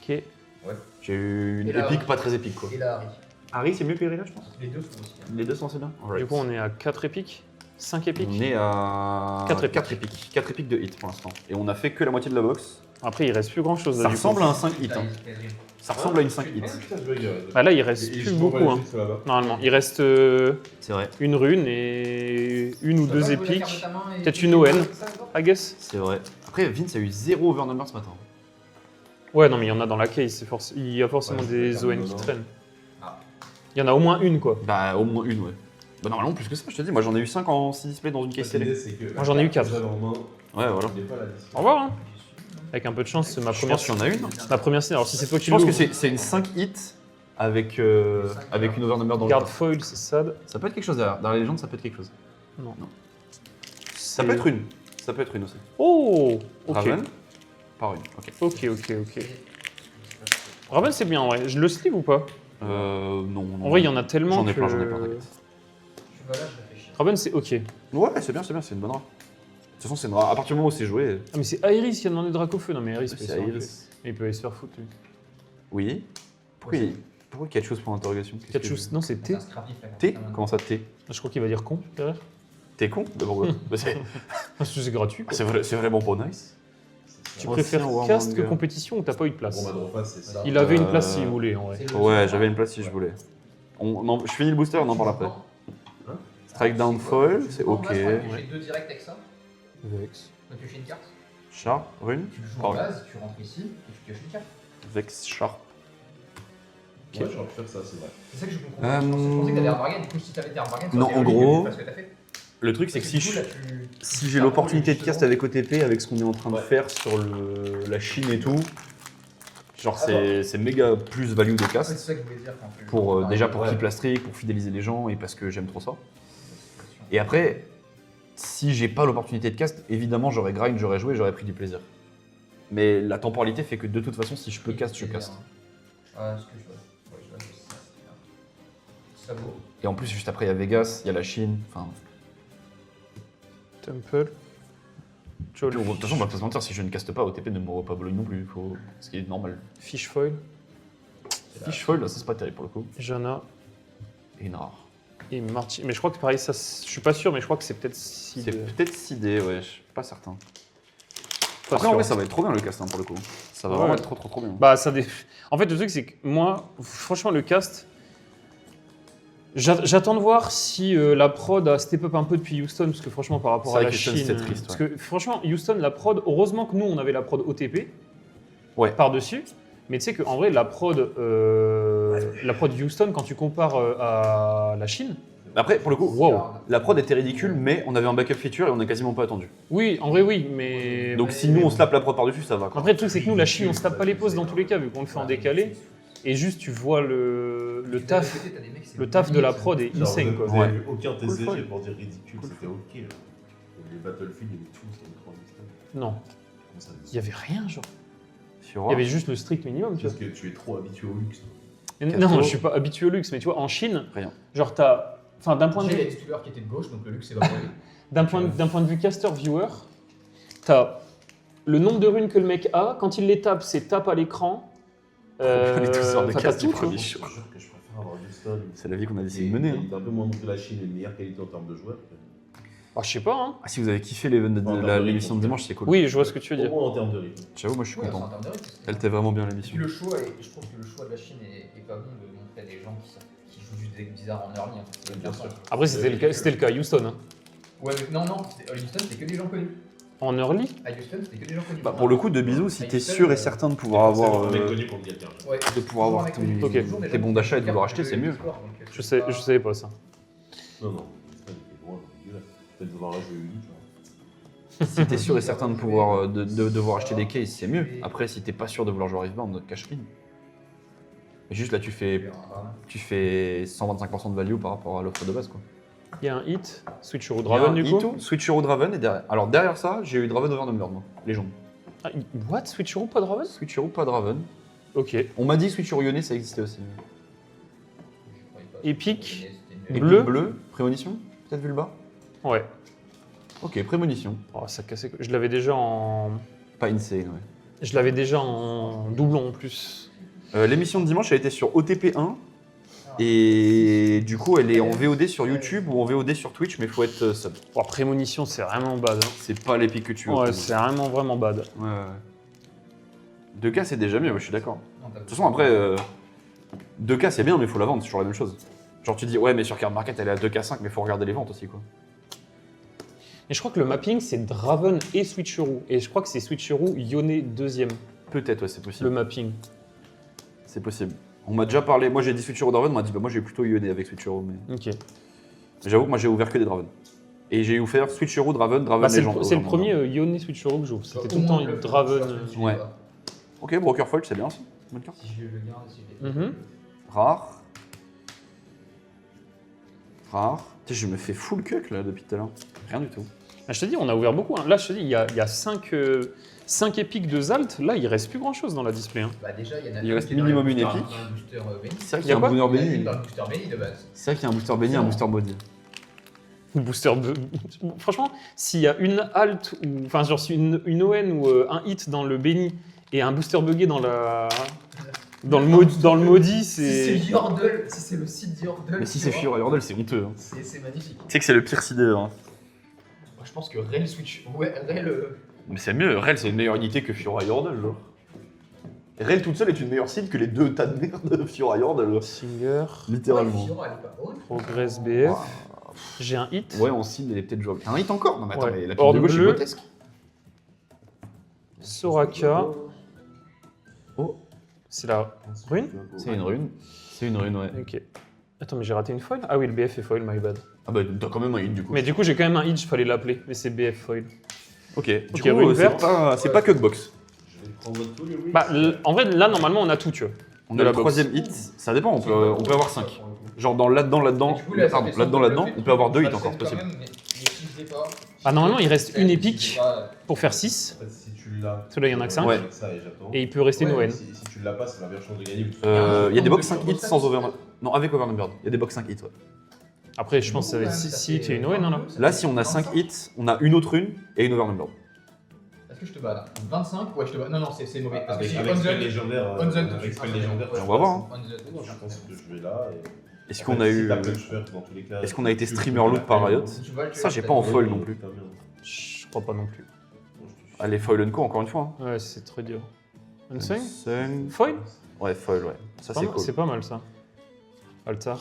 Ok. J'ai eu une Et là, épique, pas très épique quoi. et là, Harry. Harry, c'est mieux que Irelia, je pense. Les deux sont aussi. Hein. Les deux sont assez bien. Du coup, on est à 4 épiques 5 épiques. On est à 4 épiques. 4 épiques. 4 épiques de hit pour l'instant. Et on a fait que la moitié de la box. Après, il reste plus grand chose là. Ça du coup. ressemble à un 5 hit. Hein. Ça ressemble à une 5 hit. Bah là, il reste plus beaucoup. Hein. Normalement, il reste C'est vrai. une rune et une ou deux épiques. Peut-être une ON, I guess. C'est vrai. Après, Vince a eu 0 Overnumber ce matin. Ouais, non, mais il y en a dans la case. Il y a forcément Ouais, des c'est ON quand qui même traînent. Ah. Il y en a au moins une, quoi. Bah, au moins une, ouais. Bah, normalement, plus que ça, je te dis. Moi, j'en ai eu 5 en 6 displays dans une case télé. Moi, j'en ai eu 4. Ouais, voilà. Au revoir, hein. Avec un peu de chance, c'est ma Je première. pense qu'il y en a une. Ma première scène. Alors, si c'est toi qui Je pense que l'ouvres, c'est une 5 hit avec une Overnumber dans le Garde jeu. foil, c'est sad. Ça peut être quelque chose derrière. Dans la légende, ça peut être quelque chose. Non. Ça peut être une. Ça peut être une aussi. Oh, ok. Raven par une. Ok. Ok. Raven, c'est bien en vrai. Je le sleeve ou pas? Non. En vrai, il y en a tellement. J'en ai que... plein, t'inquiète. Tu vas là, je réfléchis. Raven, c'est ok. Ouais, c'est bien, c'est une bonne rare. De toute façon, c'est une rare. À partir du moment où c'est joué, Ah, mais c'est Iris qui a demandé Dracofeu. Non, mais Iris, c'est se faire Iris. enculer. Mais il peut aller se faire foutre, lui. Oui. Pourquoi quelque chose pour interrogation? Qu'est-ce que- Ketchus. Non, c'est T. C'est un scrappy, frère. T Comment ça, T? Je crois qu'il va dire con derrière. T'es con? Bah, pourquoi? Bah, Parce que c'est gratuit. quoi. c'est vraiment pas nice. Tu Ouais, préfères c'est un cast que Warmonger. compétition ou t'as pas eu de place? Bon, bah, en face, c'est ça. Il avait une place Euh, s'il voulait, en vrai. C'est le- Ouais, j'avais une place si je voulais. Je finis le booster, on en parle après. Strike down foil, c'est ok. Tu fais 2 directs avec ça, Vex. donc tu fais une carte, Sharp, rune, tu le joues en Pardon. base, tu rentres ici et tu pioches une carte. Vex, Sharp. Ouais, j'aurais pu faire ça, c'est vrai. C'est ça que je comprends. Je pensais que t'avais Arbargain, du coup si t'avais été Arbargain, Non, en gros, parce que t'as fait. Le truc, c'est que Parce si du coup, je- là, tu- si j'ai l'opportunité de cast avec OTP, avec ce qu'on est en train de Ouais. faire sur la Chine et tout, genre c'est méga plus value de Ouais, c'est cast. ça que je voulais dire quand tu Pour, Ah, déjà pour ouais. keep la streak, pour fidéliser les gens et parce que j'aime trop ça. Et après, si j'ai pas l'opportunité de cast, évidemment j'aurais grind, j'aurais joué, j'aurais pris du plaisir. Mais la temporalité fait que de toute façon, si je peux cast, je cast. Ah, ce que je vois. Ouais, je vois, c'est ça. Ça vaut. Et en plus, juste après, il y a Vegas, il y a la Chine. Enfin, Temple. de toute façon, on va pas se mentir, si je ne caste pas, OTP ne m'aura pas bloqué non plus. Ce qui est normal. Fish foil. Fish foil, là, ça c'est pas terrible pour le coup. Jana. Et une rare. Et Marty. Mais je crois que pareil, ça, je suis pas sûr, mais je crois que c'est peut-être si. C'est peut-être 6D, ouais, je suis pas certain. Pas Après, en sûr. vrai, ça va être trop bien le cast hein, pour le coup. Ça va Ouais. vraiment être trop bien. Bah, ça. En fait, le truc, c'est que moi, franchement, le cast. J'attends de voir si la prod a step up un peu depuis Houston, parce que franchement, par rapport C'est à vrai la que Houston, Chine. c'était triste, Parce ouais. que franchement, Houston, la prod, heureusement que nous, on avait la prod OTP Ouais. par-dessus. Mais tu sais qu'en vrai, la prod Houston, quand tu compares à la Chine, Après, pour le coup, wow. la prod était ridicule, mais on avait un backup feature et on n'a quasiment pas attendu. Oui, en vrai, oui, mais. Donc si nous on se tape la prod par-dessus, ça va quoi. Après, le truc, c'est que nous, la Chine, on se tape pas les pauses dans tous les cas, vu qu'on le fait en décalé. et juste tu vois le taf de la prod est insane quoi. Vous Ouais. avez vu aucun TCG foil. pour dire ridicule, c'était ok. Là. Les Battlefield, il y avait tout, c'était une grande liste. Non, Comment ça il y avait rien genre. Sur Il y avait juste le strict minimum, tu vois. Parce que tu es trop habitué au luxe. Toi. Et Casto. non, je suis pas habitué au luxe, mais tu vois, en Chine, Rien. genre t'as, enfin d'un point de J'ai vue, les titulaires qui étaient de gauche, donc le luxe c'est vraiment. d'un point de vue caster-viewer, t'as le nombre de runes que le mec a, quand il les tape, c'est tape à l'écran. Les tousseurs de Enfin, t'as casse, tout, tu tu prends vois. des Je chiots. te jure que je préfère avoir Houston. C'est la vie qu'on a décidé de mener. Hein. Il a un peu moins montré la Chine et une meilleure qualité en termes de joueurs. Ah, je sais pas, hein. Ah, si vous avez kiffé l'émission de dimanche, c'est cool. Oui, je vois ce que tu veux Au dire. moins en termes de rythme. J'avoue, moi je suis Ouais, en content. termes de rythme, c'est- Elle était vraiment bien Et l'émission. puis le choix, je trouve que le choix de la Chine est pas bon de montrer des gens qui jouent juste des decks bizarres en early. En fait. Ça donne Bien bien sûr. sens. Après, c'était le cas à Houston. Hein. Ouais, mais non, à Houston, c'était que des gens connus. En early, À Houston, c'était que des gens connus. Bah, pour le coup, de bisous, si À t'es Houston, sûr et certain de pouvoir avoir. un mec connu contre quelqu'un. Ouais. de pouvoir avoir Toujours un mec Ok. connu, toujours des tes gens bons qui d'achat et de regardent vouloir acheter, c'est le mieux. sport, donc, je savais pas ça. Non, non. Houston était loin, dégueulasse. Peut-être devoir la jouer Uli, tu vois. Si t'es sûr et certain de pouvoir de devoir acheter des cases, c'est mieux. Après, si t'es pas sûr de vouloir jouer Riftbound, cash in. Juste là, tu fais 125% de value par rapport à l'offre de base, quoi. Il y a un hit, Switch Hero Draven du coup. Switch Hero Draven et derrière. Alors derrière ça, j'ai eu Draven Overnumbered, moi. Légende. Ah, what? Switch Hero, pas Draven? Switch Hero, pas Draven. Ok. On m'a dit Switch Hero Yone, ça existait aussi. Épique. Et Bleu. Bleu, prémonition. Peut-être vu le bas. Ouais. Ok, prémonition. Oh, ça cassait. Je l'avais déjà en. Pas insane, ouais. Je l'avais déjà en doublon en plus. L'émission de dimanche, elle était sur OTP1. Et du coup, elle est en VOD sur YouTube ou en VOD sur Twitch, mais faut être sub. Oh, prémonition, c'est vraiment bad. Hein. C'est pas l'épique que tu veux. Ouais, c'est vraiment bad. Ouais, ouais. 2K, c'est déjà mieux, ouais, je suis d'accord. De De toute façon, après, 2K, c'est bien, mais faut la vendre, c'est toujours la même chose. Genre, tu dis, ouais, mais sur Card Market, elle est à 2K5, mais faut regarder les ventes aussi, quoi. Et je crois que le mapping, c'est Draven et Switcheroo. Et je crois que c'est Switcheroo Yone deuxième, Peut-être, ouais, c'est le possible. mapping. C'est possible. On m'a déjà parlé, moi j'ai dit Switch Hero Draven, on m'a dit, bah moi j'ai plutôt Yone avec Switch Hero, mais. Ok. J'avoue que moi j'ai ouvert que des Draven. Et j'ai ouvert Switch Hero, Draven, Bah, c'est Legend. le premier Yone Switcheroo que j'ouvre. C'était tout le temps une Draven. Ouais. Ok, Broker Fold, c'est bien aussi. Bonne carte. Si je le garde, si je l'ai fait. Mhm. Rare. Rare. Tu sais, je me fais full cuck là depuis tout à l'heure. Rien du tout. Ah, je te dis, on a ouvert beaucoup. Hein. Là, je te dis, il y a 5 épiques de Zalt. Là, il reste plus grand chose dans la display. Hein. Bah déjà, il y en a Il une reste qui est dans minimum le une booster- épique. dans le booster Benny. C'est vrai Y qu'il y a a un quoi booster Il y en a une Benny. dans le booster Benny de base. C'est vrai qu'il y a un booster Benny et un booster Body. Booster. Franchement, s'il y a une alt, ou enfin, genre si une ON ou un hit dans le Benny et un booster buggé dans le maudit, Si c'est c'est. Yordle, si c'est le site Yordle. Mais si tu c'est vois, Fure et Yordle, c'est honteux. Hein. c'est magnifique. Tu sais que c'est le pire sideur. Hein. Moi, je pense que Rel Switch. Ouais, Rel. Mais c'est mieux, Rel c'est une meilleure unité que Fiora Yordle. Genre. Rel toute seule est une meilleure cible que les deux tas de merde de Fiora Yordle. Singer, Littéralement. Fiora, elle est pas haute. Progress BF. J'ai un hit. Ouais, en cible, elle est peut-être jouable. T'as un hit encore? Non, mais attends, Ouais. mais la pile Horde de gauche est bleue. grotesque. Soraka. Oh, C'est la rune. c'est une rune. C'est une rune, ouais. Ok. Attends, mais j'ai raté une foil? Ah oui, le BF est foil, my bad. Ah bah, t'as quand même un hit du coup. Mais du coup, j'ai quand même un hit, il fallait l'appeler. Mais c'est BF foil. Ok, du Ok, coup, rune c'est verte. pas Cuckbox. Je vais prendre tout le week. Bah, en vrai, là, normalement, on a tout, tu vois. On De a la le box. troisième hit, ça dépend, on peut avoir 5. Genre dans là-dedans, Et du coup, là, ça pardon, fait là-dedans, ça, là-dedans, le fait on peut avoir que 2 hits ça encore, le c'est fait possible. quand même, mais si je l'ai pas. Bah, normalement, il reste une Si épique je l'ai pas, pour faire 6. En fait, si tu l'as. Parce que là, il y en a que 5. Ouais. Avec ça et j'attends. Et il peut rester une Ouais, ON. Si tu l'as pas, c'est la meilleure chance de gagner. Il y a des box 5 hits sans Overnumbered. Non, avec Overnumbered. Il y a des box 5 hits, ouais. Après, je pense que ça va être 6 hits et une ON, hein, là. Là, si on a 5 hits, on a une autre rune et une Overnumbered. Est-ce que je te bats là 25? Ouais, je te bats. Non, non, c'est mauvais. Parce que Avec si avec spell Unzone. légendaire. Unzone, Avec spell légendaire. On va voir, hein. Non, je pense que je vais là. Est-ce qu'on a eu. Est-ce qu'on a été streamer loot par Riot? Ça, j'ai pas en foil non plus. Je crois pas non plus. Allez, foil Unco encore une fois. Ouais, c'est très dur. Hein. Unsung Unsung. Foil? Ouais, foil, ouais. Ça, c'est cool. C'est pas mal, ça. Altar.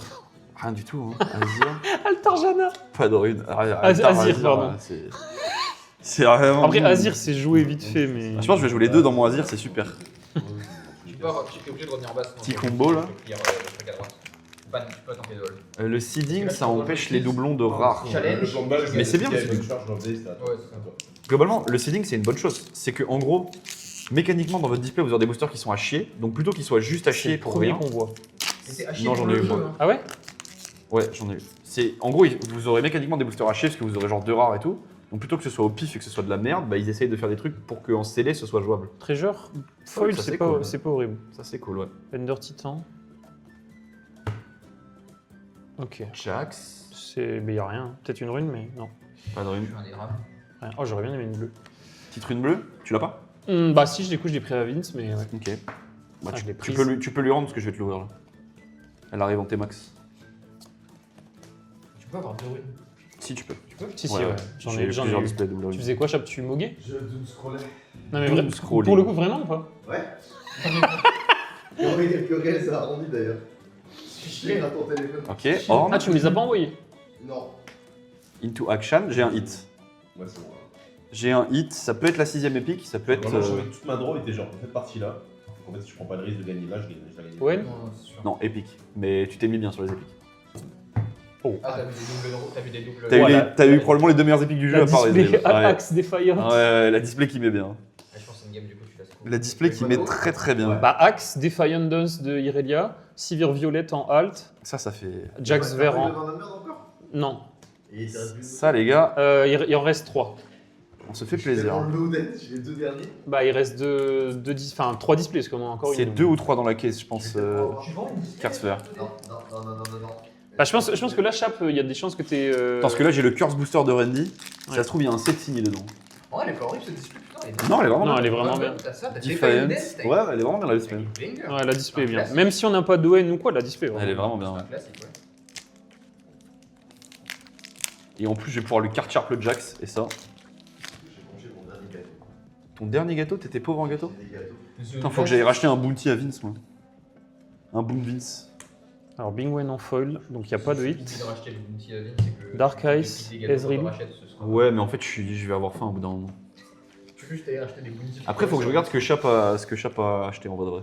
Rien du tout, hein. Azir. Altar Jana. Pas de rune. Azir, pardon. C'est vraiment. Après, Azir, c'est joué vite fait, mais. Je pense que je vais jouer les deux dans mon Azir, c'est super. Tu es obligé de revenir en bas. Petit combo, là. Tu peux pas tenter de hold. Le seeding, ça empêche les doublons de rares. Challenge. Mais c'est bien, parce parce que charge, je Ouais, c'est ça. Globalement, le seeding, c'est une bonne chose. C'est que, en gros, Mécaniquement, dans votre display, vous aurez des boosters qui sont à chier. Donc plutôt qu'ils soient juste à chier pour premier rien. qu'on voit. Et c'est à chier Non, pour j'en ai le eu, jeu, moi. hein. Ah ouais? Ouais, j'en ai eu. En gros, vous aurez mécaniquement des boosters à chier parce que vous aurez genre 2 rares et tout. Donc plutôt que ce soit au pif et que ce soit de la merde, bah, ils essayent de faire des trucs pour qu'en scellé ce soit jouable. Treasure, foil, ça, c'est c'est pas, cool. c'est pas horrible. Ça c'est cool, ouais. Ender Titan. Ok. Jax. Mais y a rien. Peut-être une rune, mais non. Pas de rune. Je suis un des rares. Rien. Oh, j'aurais bien aimé une bleue. Petite rune bleue, tu l'as pas? Bah si, je l'ai pris à Vince, mais ouais. Ok. Bah, Ah, je l'ai tu prise. peux lui rendre parce que je vais te l'ouvrir là. Elle arrive en T-Max. Tu peux avoir 2 runes. Si tu peux. Si, si, Ouais, ouais. ouais. J'en J'ai ai, j'en ai plusieurs eu. displays double Tu rune. faisais quoi, Chap? Tu moguais? Je doom scrollais. Non, mais Doom vrai, scrolling. pour le coup, vraiment ou pas? Ouais. Il y aurait quelques raies, ça a rendu d'ailleurs. Je l'ai à ton téléphone. Ok, Horn. Ah, tu me les as pas envoyés? Non. Into action, j'ai un hit. Ouais, c'est bon. J'ai un hit, ça peut être la 6ème épique, ça peut être. Vraiment, j'avais toute ma draw était genre, cette partie-là. En fait, si je prends pas le risque de gagner là, je la gagne. Ouais. Non, c'est sûr. Non, épique. Mais tu t'es mis bien sur les épiques. Ah, t'as vu des doubles draws, t'as vu des doubles. T'as eu, Voilà. t'as eu probablement les 2 meilleures épiques du jeu La à part les display ouais. Axe Defiant. Ouais, la display qui met bien. Ah, je pense que c'est une game du coup, tu laisses. La display qui met très très bien. Bah, Axe, Defiant Dance de Irelia, Sivir Violette en alt, Ça fait. Jax Vert en. Devant la merde encore. Non, Et il te reste plus de- Ça, les gars, il en reste 3. on se fait Je suis tellement plaisir. loaded, j'ai les 2 derniers. Bah, il reste 3 displays, parce qu'on a encore C'est une. 2 ou 3 dans la caisse, je pense. Tu vends une display Carte vert. Non, non, non, non, non, non. Bah, je pense que là, Chap, il y a des chances que t'es. Parce que là, j'ai le Curse Booster de Randy. Si Ouais. ça se trouve, il y a un set signé dedans. Oh, elle est pas horrible cette display, putain. Elle est Non, elle est vraiment Non, bien. elle est vraiment bien. T'as ça, t'as Defiant. Defiant Dance, t'as- Ouais, elle est vraiment bien la display. t'as une banger. Ouais, la display est bien. classique. Même si on n'a pas d'ON ou quoi, la display. Elle est vraiment C'est bien. un classique, ouais. Et en plus, je vais pouvoir lui card sharp le Jax et ça. J'ai mangé mon dernier gâteau. Ton dernier gâteau, t'étais pauvre en gâteau? J'ai des gâteaux. Putain, faut que j'aille racheter un bounty à Vince, moi. Un boom Vince. Alors, Bingwen en foil, donc il n'y a pas de L'idée hit. de racheter le Bounty à Vin, c'est que. Dark le Ice, prix des gâteaux Ezreal. qu'on rachète, ce sera- Ouais, mais en fait, je vais avoir faim au bout d'un moment. Tu veux juste aller acheter des Bounty. Après, faut que je regarde ce que Chap a acheté en vrai de vrai.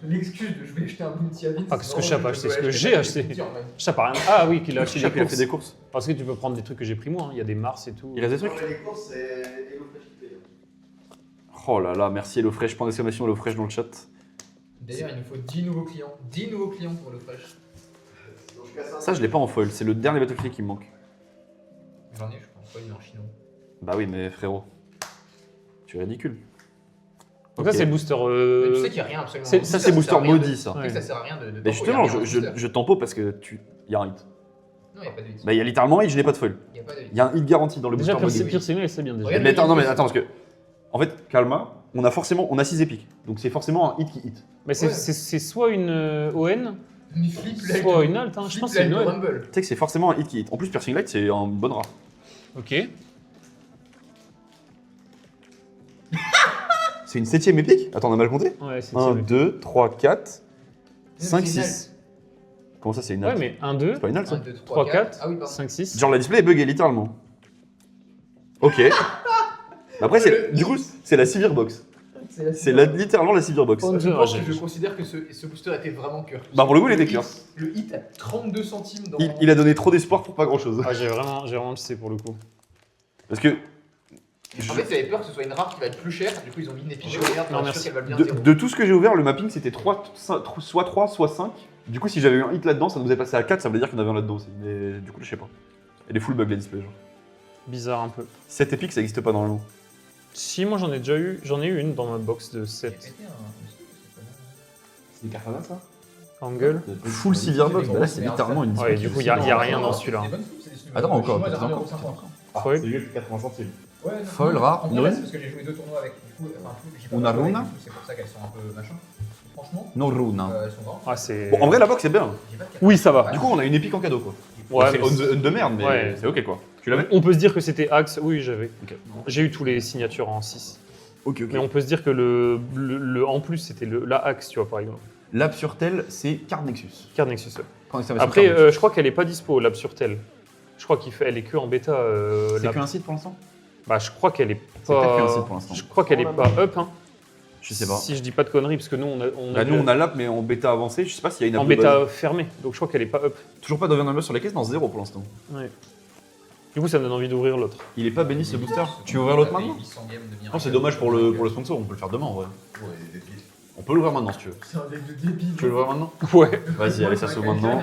L'excuse de je vais acheter un Bounty à Vin. Ah, qu'est-ce que Chap a acheté? Ce que j'ai acheté. Chap a rien. Ah oui, qu'il a acheté Chap, des il a fait courses. des courses. Parce que tu peux prendre des trucs que j'ai pris moi, hein. Il y a des Mars et tout. Il reste des trucs? Non, mais les courses, c'est HelloFresh qui paye. Oh là là, merci HelloFresh, point d'exclamation HelloFresh dans le chat. D'ailleurs, il nous faut 10 nouveaux clients. 10 nouveaux clients pour le fresh. Donc, je casse un- Ça, je l'ai pas en foil, c'est le dernier Battlefield qui me manque. J'en ai, je pense pas, il est en chinois. Bah oui, mais frérot. Tu es ridicule. Donc Ok. ça, c'est le booster. Mais tu sais qu'il n'y a rien absolument. c'est- Ça, c'est booster maudit, ça. Ouais. Ça sert à rien de. Mais tempo, justement, il y a rien je dans le booster. tempo parce que y a un hit. Non, il n'y a pas de hit. Bah, il y a littéralement un hit, je n'ai pas de foil. Il n'y a pas de hit. Il y a un hit garanti dans le Déjà, booster maudit. Piercing, c'est bien déjà. Regarde. Mais attends, non, mais attends, parce que. En fait, Kalma, on a 6 épiques. Donc c'est forcément un hit qui hit. Mais c'est Ouais. c'est soit une ON, Mais flip l'œil soit de- une alt. Hein. Je flip pense que c'est l'œil une de ON. Rumble. Tu sais que c'est forcément un hit qui hit. En plus, Piercing Light, c'est un bonne rare. Ok. C'est une 7ème épique? Attends, on a mal compté? Ouais, c'est 1, tiré. 2, 3, 4, 5, C'est une 6. Comment ça, c'est une Ouais, alt? mais 1, 2, C'est pas une alt, ça? 1, 2, 3, 4, Ah oui, pardon. 5, 6. Genre, la display est buggée, littéralement. Ok. Après, du coup, c'est la Sivir Box. C'est littéralement la Sivir Box. Oh, Je pense que j'ai- je considère que ce booster était vraiment cœur. Bah, pour le coup, il était hit- curse. Le hit à 32 centimes dans. Il a donné trop d'espoir pour pas grand chose. Ah, j'ai vraiment sais pour le coup. Parce que En fait, j'avais peur que ce soit une rare qui va être plus chère. Du coup, ils ont mis une épée de merde pour Non, être merci. sûr qu'elle va bien de, zéro. de tout ce que j'ai ouvert, le mapping c'était soit 3, soit 5. Du coup, si j'avais eu un hit là-dedans, ça nous est passé à 4, ça voulait dire qu'il y en avait un là-dedans aussi. Mais du coup, je sais pas. Elle est full bug la display. Genre. Bizarre un peu. 7 épiques, ça existe pas normalement. Si, moi j'en ai déjà eu. J'en ai eu une dans ma box de 7. C'est des cartes à main, ça Angle. Full Sivir Box, bah là c'est littéralement une display. Ouais, du coup, il y a rien dans celui-là. Attends, encore, Chinois, peut-être ils ont encore, 1,50. Foil. C'est lui, 80 centimes. Ouais, non, Foil, non, rare, en une vrai, rune c'est parce que j'ai joué 2 tournois avec. Du coup, enfin, j'ai pas Una joué avec, rune du coup, c'est pour ça qu'elles sont un peu machin. Franchement, No rune. elles sont grandes. Ah, c'est. Bon, en vrai, la box c'est bien. J'ai pas de carte. Oui, ça va. Du coup, on a une épique en cadeau quoi. Ouais, c'est mais on de merde, mais Ouais. c'est ok quoi. Tu l'avais? on peut se dire que c'était Axe. Oui, j'avais. Ok. J'ai eu tous les signatures en 6. Ok, ok. Mais on peut se dire que le en plus, c'était la Axe, tu vois, par exemple. L'App sur tel, c'est Card Nexus. Card Nexus. Ouais. Point d'exclamation, Après, Card Nexus. je crois qu'elle est pas dispo, l'App sur Tel. Je crois elle est que en bêta. C'est l'app. qu'un site pour l'instant? Bah, je crois qu'elle est C'est peut-être qu'un pas. site pour l'instant. Je crois qu'elle est pas up. Hein. Je sais pas. Si je dis pas de conneries, parce que nous, on a Bah, nous on a l'app mais en bêta avancée, je sais pas s'il y a une app en globale. bêta fermée. Donc je crois qu'elle est pas up. Toujours pas d'Overnumbers sur les caisses? Non, 0 pour l'instant. Ouais. Du coup, ça me donne envie d'ouvrir l'autre. Il est pas béni ce booster. Tu veux ouvrir l'autre maintenant? 800 games de Non, c'est dommage pour le sponsor, on peut le faire demain en vrai. On peut l'ouvrir maintenant si tu veux. C'est un deck de débile. Tu veux l'ouvrir maintenant? Ouais. Vas-y, allez, ça s'ouvre maintenant.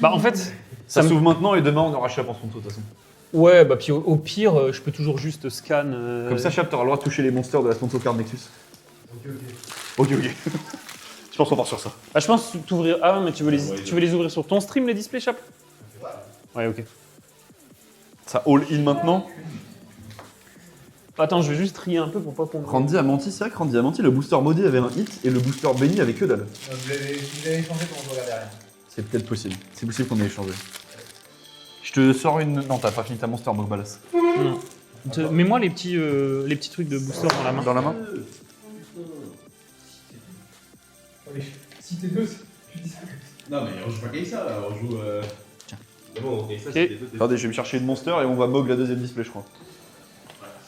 Bah en fait, Ça me- s'ouvre maintenant et demain on aura Chap en sponsor de toute façon. Ouais, bah puis au pire, je peux toujours juste scan. Comme ça, Chap, t'auras le droit de toucher les monsters de la sponsor card Nexus. Ok. Je pense qu'on part sur ça. Ah, je pense t'ouvrir. Ah, mais tu veux les ouvrir sur ton stream, les displays, Chap? Ouais, ok. Ça all in maintenant. Attends, je vais juste trier un peu pour pas qu'on. Randy a menti, c'est vrai que Randy a menti, le booster maudit avait un hit et le booster béni avait que dalle. Vous avez échangé pendant que je regardais rien. C'est peut-être possible. C'est possible qu'on ait échangé. Je te sors une. Non, t'as pas fini ta monster, donc balance. Non. Mets-moi les petits trucs de booster dans la main. Dans la main. Si t'es deux, tu dis ça. Non, mais on joue pas Kaisa, on joue. Tiens. Bon, Kaisa, Ok. c'était deux. Attendez, je vais me chercher une monster et on va mog la deuxième display, je crois.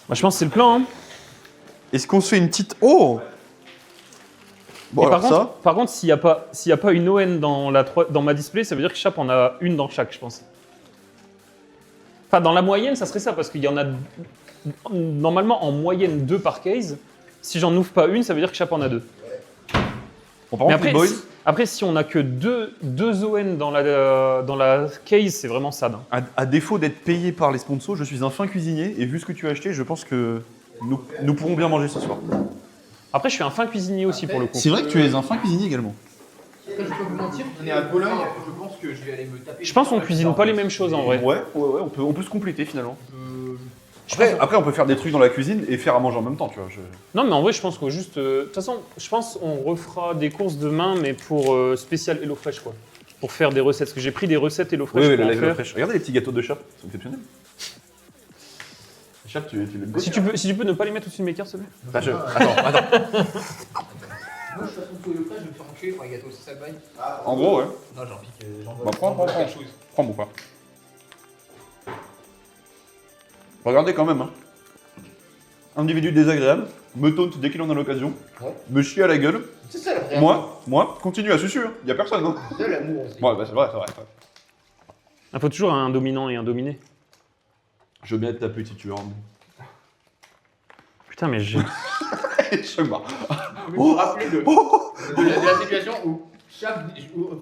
Bah, je pense que c'est le plan. Hein. Est-ce qu'on se fait une petite. Oh Bon, Et par alors contre, ça. par contre, s'il n'y a pas une ON dans ma display, ça veut dire que Chap en a une dans chaque, je pense. Enfin, dans la moyenne, ça serait ça, parce qu'il y en a normalement en moyenne 2 par case. Si j'en ouvre pas une, ça veut dire que Chap en a 2. Bon, par Mais contre, les après, boys, après, si on a que deux ON dans la case, c'est vraiment sad. hein. à défaut d'être payé par les sponsors, je suis un fin cuisinier et vu ce que tu as acheté, je pense que nous pourrons bien manger ce soir. Après, je suis un fin cuisinier aussi pour le coup. C'est vrai que tu es un fin cuisinier également. Après, je peux vous mentir, on est à Bologne, je pense que je vais aller me taper. Je pense qu'on cuisine pas les mêmes choses en vrai. Ouais, on peut se compléter finalement. Après, on peut faire des trucs dans la cuisine et faire à manger en même temps, tu vois. Non, mais en vrai, je pense que juste. De toute façon, je pense qu'on refera des courses demain, mais pour spécial HelloFresh, quoi. Pour faire des recettes. Parce que j'ai pris des recettes HelloFresh Oui, pour le en live faire. fraîche. Regardez les petits gâteaux de Chap, c'est exceptionnel. Chap, tu le Si tu peux ne pas les mettre au-dessus de mes cartes, s'il te plaît. Attends. Moi, je passe mon tout HelloFresh, je vais me faire enculer pour les gâteaux, c'est ça le bail. En gros, ouais. Non, j'en pique. Bah, prends. Prends mon pas. Regardez quand même, hein. Individu désagréable, me taunt dès qu'il en a l'occasion, Ouais. me chie à la gueule. C'est ça la vraie Moi, continue à sucer, hein. Y a personne, hein. de l'amour aussi. Ouais, bah c'est vrai. Il faut toujours un dominant et un dominé. Je veux bien être ta petite tueur. Putain, mais j'ai. Chaque barre. Vous vous rappelez de la situation où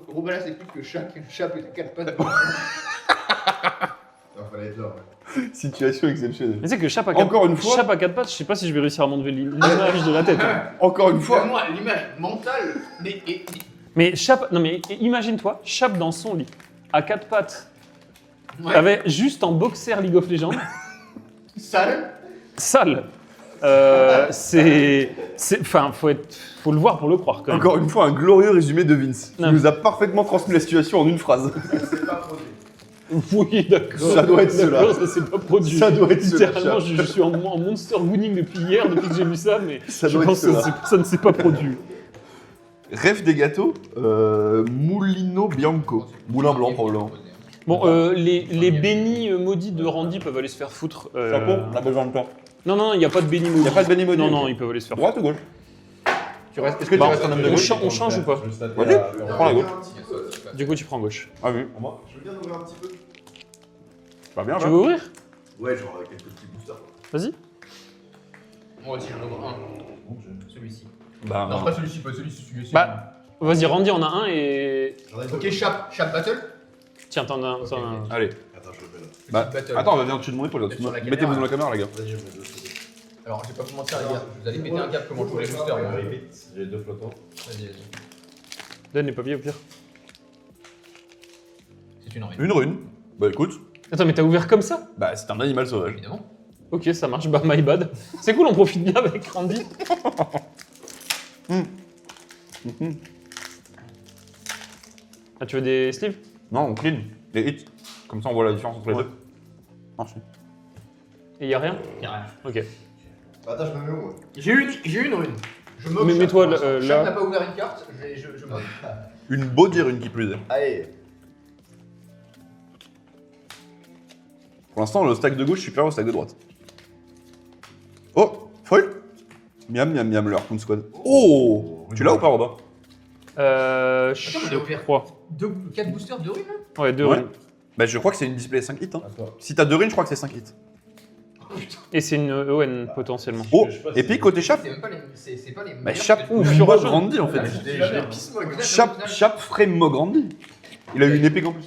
Robala s'explique que chaque Chap est à 4 pattes. Il fallait être là. Situation exceptionnelle. Mais c'est que Chap à Encore une fois. Chap à 4 pattes, je sais pas si je vais réussir à m'enlever l'image de la tête. hein. Encore une fois. Moi, l'image mentale, mais Mais Chap. Non, mais imagine-toi, Chap dans son lit, à 4 pattes, ouais, avec juste en boxer League of Legends, sale. sale. Enfin, faut le voir pour le croire quand même. Encore une fois, un glorieux résumé de Vince. Non. Il nous a parfaitement transmis la situation en une phrase. C'est pas produit. Oui, d'accord. Ça doit être cela. D'accord, ça s'est pas produit. Ça doit être cela, Littéralement, Chap. je suis en monster winning depuis hier, depuis que j'ai lu ça, mais Ça je doit pense être que cela. ça ne s'est pas produit. Rêve des gâteaux, Moulino Bianco. Moulin blanc probablement. Bon, les bénis maudits de Randy peuvent aller se faire foutre. on a besoin de temps. Non, il n'y a pas de bénis maudits. Y a pas de bénis maudits, Non, ok. ils peuvent aller se faire Droite ou gauche? Est-ce que tu restes un homme de gauche on change ou pas? Vas-y, prends la gauche. Du coup, tu prends gauche. Ah oui, Je veux bien ouvrir un petit peu. pas bien Tu là. veux ouvrir? Ouais, genre avec quelques petits boosters. Vas-y. Moi aussi, j'en ouvre un. Celui-ci. Bah, Non, pas celui-ci, pas celui-ci, celui-ci. Bah, vas-y, Randy en a un et. J'en ai Ok, Chap Battle. Tiens, t'en as un. allez. Attends, je le mets là. Bah, Battle. attends, on va venir dessus de mon épaule. Sur la caméra. Mettez-vous dans la caméra, les gars. Vas-y, je mets deux côtés. Alors, je vais pas vous mentir, les gars. Vous allez péter un câble comment je joue les boosters. moi. J'ai deux flottants. Vas-y. Donne les papiers au pire. C'est une envie. Une rune. Bah écoute, Attends, mais t'as ouvert comme ça? bah c'est un animal sauvage. Évidemment. Ok, ça marche, bah my bad. C'est cool, on profite bien avec Randy. Ah, tu veux des sleeves? Non, on clean. Les hits. Comme ça, on voit la différence entre les Ouais. deux. Merci. Et y a rien? Carrément. Ok. Attends, je me mets où moi? J'ai une rune. Je moque Mais Chap. mets-toi Pour l'instant. là. Chap n'a pas ouvert une carte, je moque. Une body rune qui plus est. Allez. Pour l'instant, le stack de gauche est supérieur au stack de droite. Oh, foil. Miam, miam, miam, leur Kun Squad. Oh, tu l'as ou pas, Robin? Je Attends, j'ai ouvert crois. 4 boosters de runes là. Ouais, deux Ouais. runes. Bah, je crois que c'est une display 5 hits. Hein. À toi. Si t'as 2 runes, je crois que c'est 5 hits. Et c'est une EON potentiellement. Oh, Je sais pas et si- puis côté Chap, C'est même pas les. C'est pas les. bah, meilleurs Chap que- ou Fiora jaune. Grandi en fait. Ah, je l'ai Pismog. Chap frame Grandi. Il a eu une épée en plus.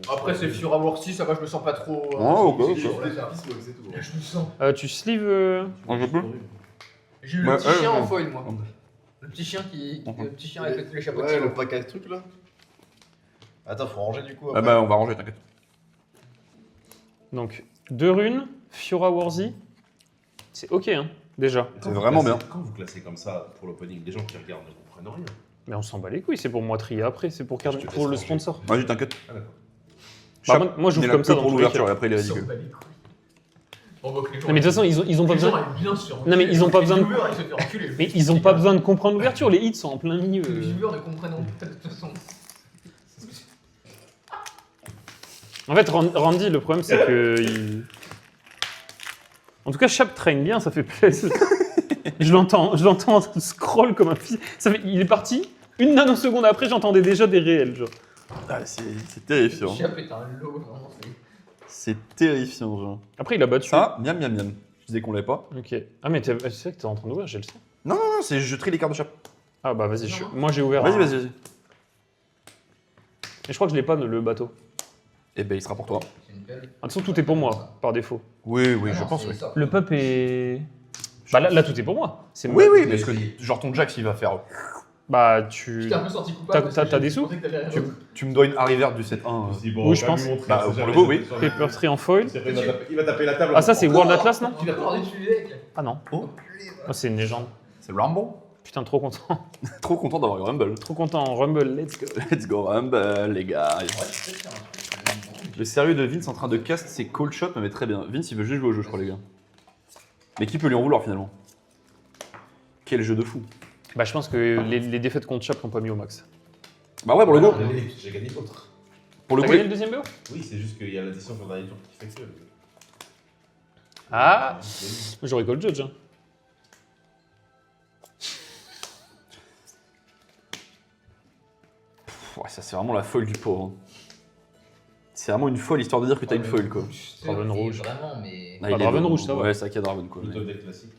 Après, c'est Fiora Worthy, ça va, je me sens pas trop. ok, c'est ok. chaud, là, ça. c'est tout. Je me sens. Tu sleeves. Je peux. J'ai eu le Ouais, petit chien ouais. en foil, moi. Le petit chien qui. Le petit chien avec les chapeaux de Ouais, stylo. le pack à ce truc là. Attends, faut ranger du coup. Ah après. bah, on va ranger, t'inquiète. Donc, 2 runes, Fiora Warzy. C'est ok, hein, déjà. C'est vraiment bien. Quand vous classez comme ça pour l'opening, les gens qui regardent ne comprennent rien. Mais on s'en bat les couilles, c'est pour moi trier après, c'est pour, Je te pour laisse le ranger. sponsor. Vas-y, t'inquiète. Ah d'accord. Bah, moi, j'ouvre il est là comme que ça pour dans tous les l'ouverture, cas. et après il est Ils s'en ridicule. bat les couilles. On voit que les gens. Non mais de toute façon, ils ont pas les gens besoin. aiment bien sur. Non, mais ils ont pas besoin de- Les viewers, ils se font enculer. Mais ils ont pas besoin de comprendre l'ouverture, les hits sont en plein milieu. Les viewers ne comprennent pas de toute façon. En fait, Randy, le problème c'est que. En tout cas, Chap traîne bien, ça fait plaisir. je l'entends scroll comme un fils. Il est parti, une nanoseconde après, j'entendais déjà des réels, genre. Ah, c'est terrifiant. Chap est un lot, vraiment. C'est terrifiant, genre. Après, il a battu. Ça, miam miam miam. Je disais qu'on l'avait pas. Ok. Ah, mais tu sais que t'es en train d'ouvrir, j'ai le sens. Non, non, non, c'est je trie les cartes de Chap. Ah, bah vas-y, moi j'ai ouvert. Vas-y, un- vas-y, vas-y. Et je crois que je l'ai pas, le bateau. Eh ben, il sera pour toi. C'est une belle. En dessous, tout est pour moi, par défaut. Oui, oui, Ah je non, pense, c'est oui. ça. Le peuple est. Bah là, tout est pour moi. C'est Oui, moi. oui, parce que genre ton Jax, il va faire. Bah Je tu. t'ai un peu senti coupable. parce que T'as des j'ai sous pensé que t'allais rien Tu, d'autre. tu me dois une Harry verte du 7-1. dis, bon, Oui, je on va pense. lui montrer, Bah, on sait pour le jamais, coup, oui. ça va- Paper Tree en foil. C'est après, il va taper la table. Ah, ça c'est World Atlas, non Tu vas pouvoir utiliser avec. Ah non. Oh, Ah, c'est une légende. c'est Rumble. Putain, trop content. Trop content d'avoir eu Rumble. Trop content. Rumble, let's go. Let's go Rumble, les gars. Le sérieux de Vince en train de cast ses call shots me met très bien. Vince, il veut juste jouer au jeu, je crois, les gars. Mais qui peut lui en vouloir finalement? Quel jeu de fou. Bah, je pense que les défaites contre Chap n'ont pas mis au max. Bah ouais, pour le coup. J'ai gagné l'autre. Pour le T'as coup, gagné le deuxième BO? Oui, c'est juste qu'il y a l'addition sur le dernier tour qui fait que. Ah J'aurais call judge. Hein. ouais, ça c'est vraiment la folle du pauvre. hein. C'est vraiment une folle histoire de dire que t'as une folle, quoi. Draven rouge. Vraiment, mais. Ah, Pas il est Draven beau. rouge, ça va. Ouais, c'est vrai qu'il y a Draven, quoi. Le mais- top deck classique.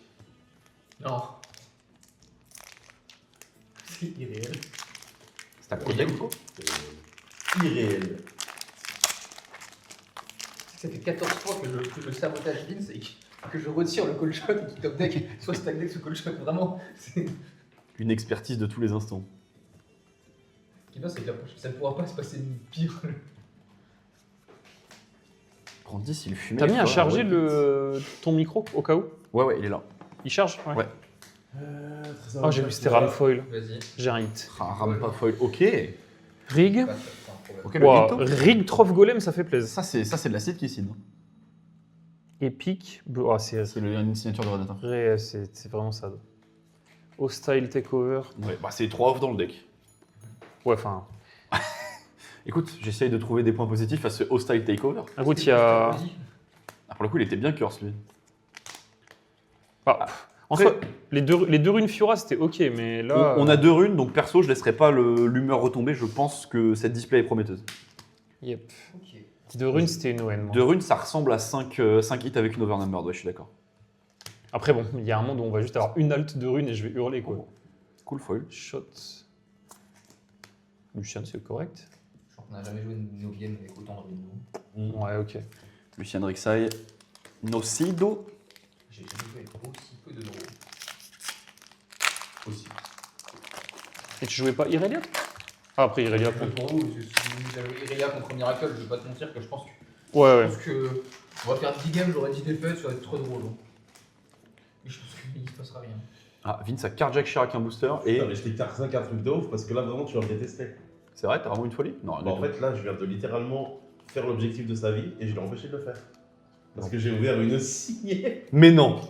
Non. C'est irréel. C'est un pro deck, quoi. Irréel. Ça fait 14 fois que je sabotage Vince et que je retire le call shot et qu'il top deck soit stack deck ce call shot. Vraiment, c'est. Une expertise de tous les instants. Ce qui est bien, c'est que ça ne pourra pas se passer pire. Grandi s'il fumait. T'as mis à toi, charger ouais. ton micro au cas où? Ouais, ouais, il est là. Il charge? Ouais. Oh, j'ai vu c'était Ram Foil. Vas-y. J'ai un hit. Ah, rame pas foil. Ok. Rig. Pas de problème. Ok, le Wow, Rito. Rig Troph Golem, ça fait plaisir. Ça, c'est de l'acide qui cide. Epic. Oh, c'est Une signature de Renata. vrai, c'est vraiment ça. Hostile Takeover. Ouais, bah c'est 3 off dans le deck. Ouais, enfin. Écoute, j'essaye de trouver des points positifs à ce hostile takeover. Écoute, il y a. Ah, pour le coup, il était bien curse, lui. Ah, en Après- soi, les deux runes Fiora, c'était ok, mais là. On a 2 runes, donc perso, je laisserai pas l'humeur retomber. Je pense que cette display est prometteuse. Yep. Ok. 2 runes, c'était une ON. moi. 2 runes, ça ressemble à 5 hits avec une overnumbered, ouais, je suis d'accord. Après, bon, il y a un monde où on va juste avoir une alt de runes et je vais hurler, quoi. Cool foil. Shot. Lucian, c'est correct. Je crois qu'on n'a jamais joué une Novienne avec autant de runes. Ouais, ok. Lucien Rixai. Nocido. J'ai jamais joué avec aussi peu de drôles. Aussi. Et tu jouais pas Irelia? Ah, après Irelia. Pour vous, parce que si vous avez Irelia contre Miracle, je vais pas te mentir que je pense que. Ouais, ouais. Je pense que. On va faire 10 games, j'aurai 10 défaites, ça va être trop drôle. hein. Mais je pense qu'il se passera rien. Ah, Vince a carjack Chirac un booster et. Putain, mais je t'ai carré un truc de ouf parce que là vraiment tu vas me détester. C'est vrai, t'as vraiment une folie? Non, Bah, en fait là je viens de littéralement faire l'objectif de sa vie et je l'ai empêché de le faire. Parce que j'ai ouvert une signée. Mais non!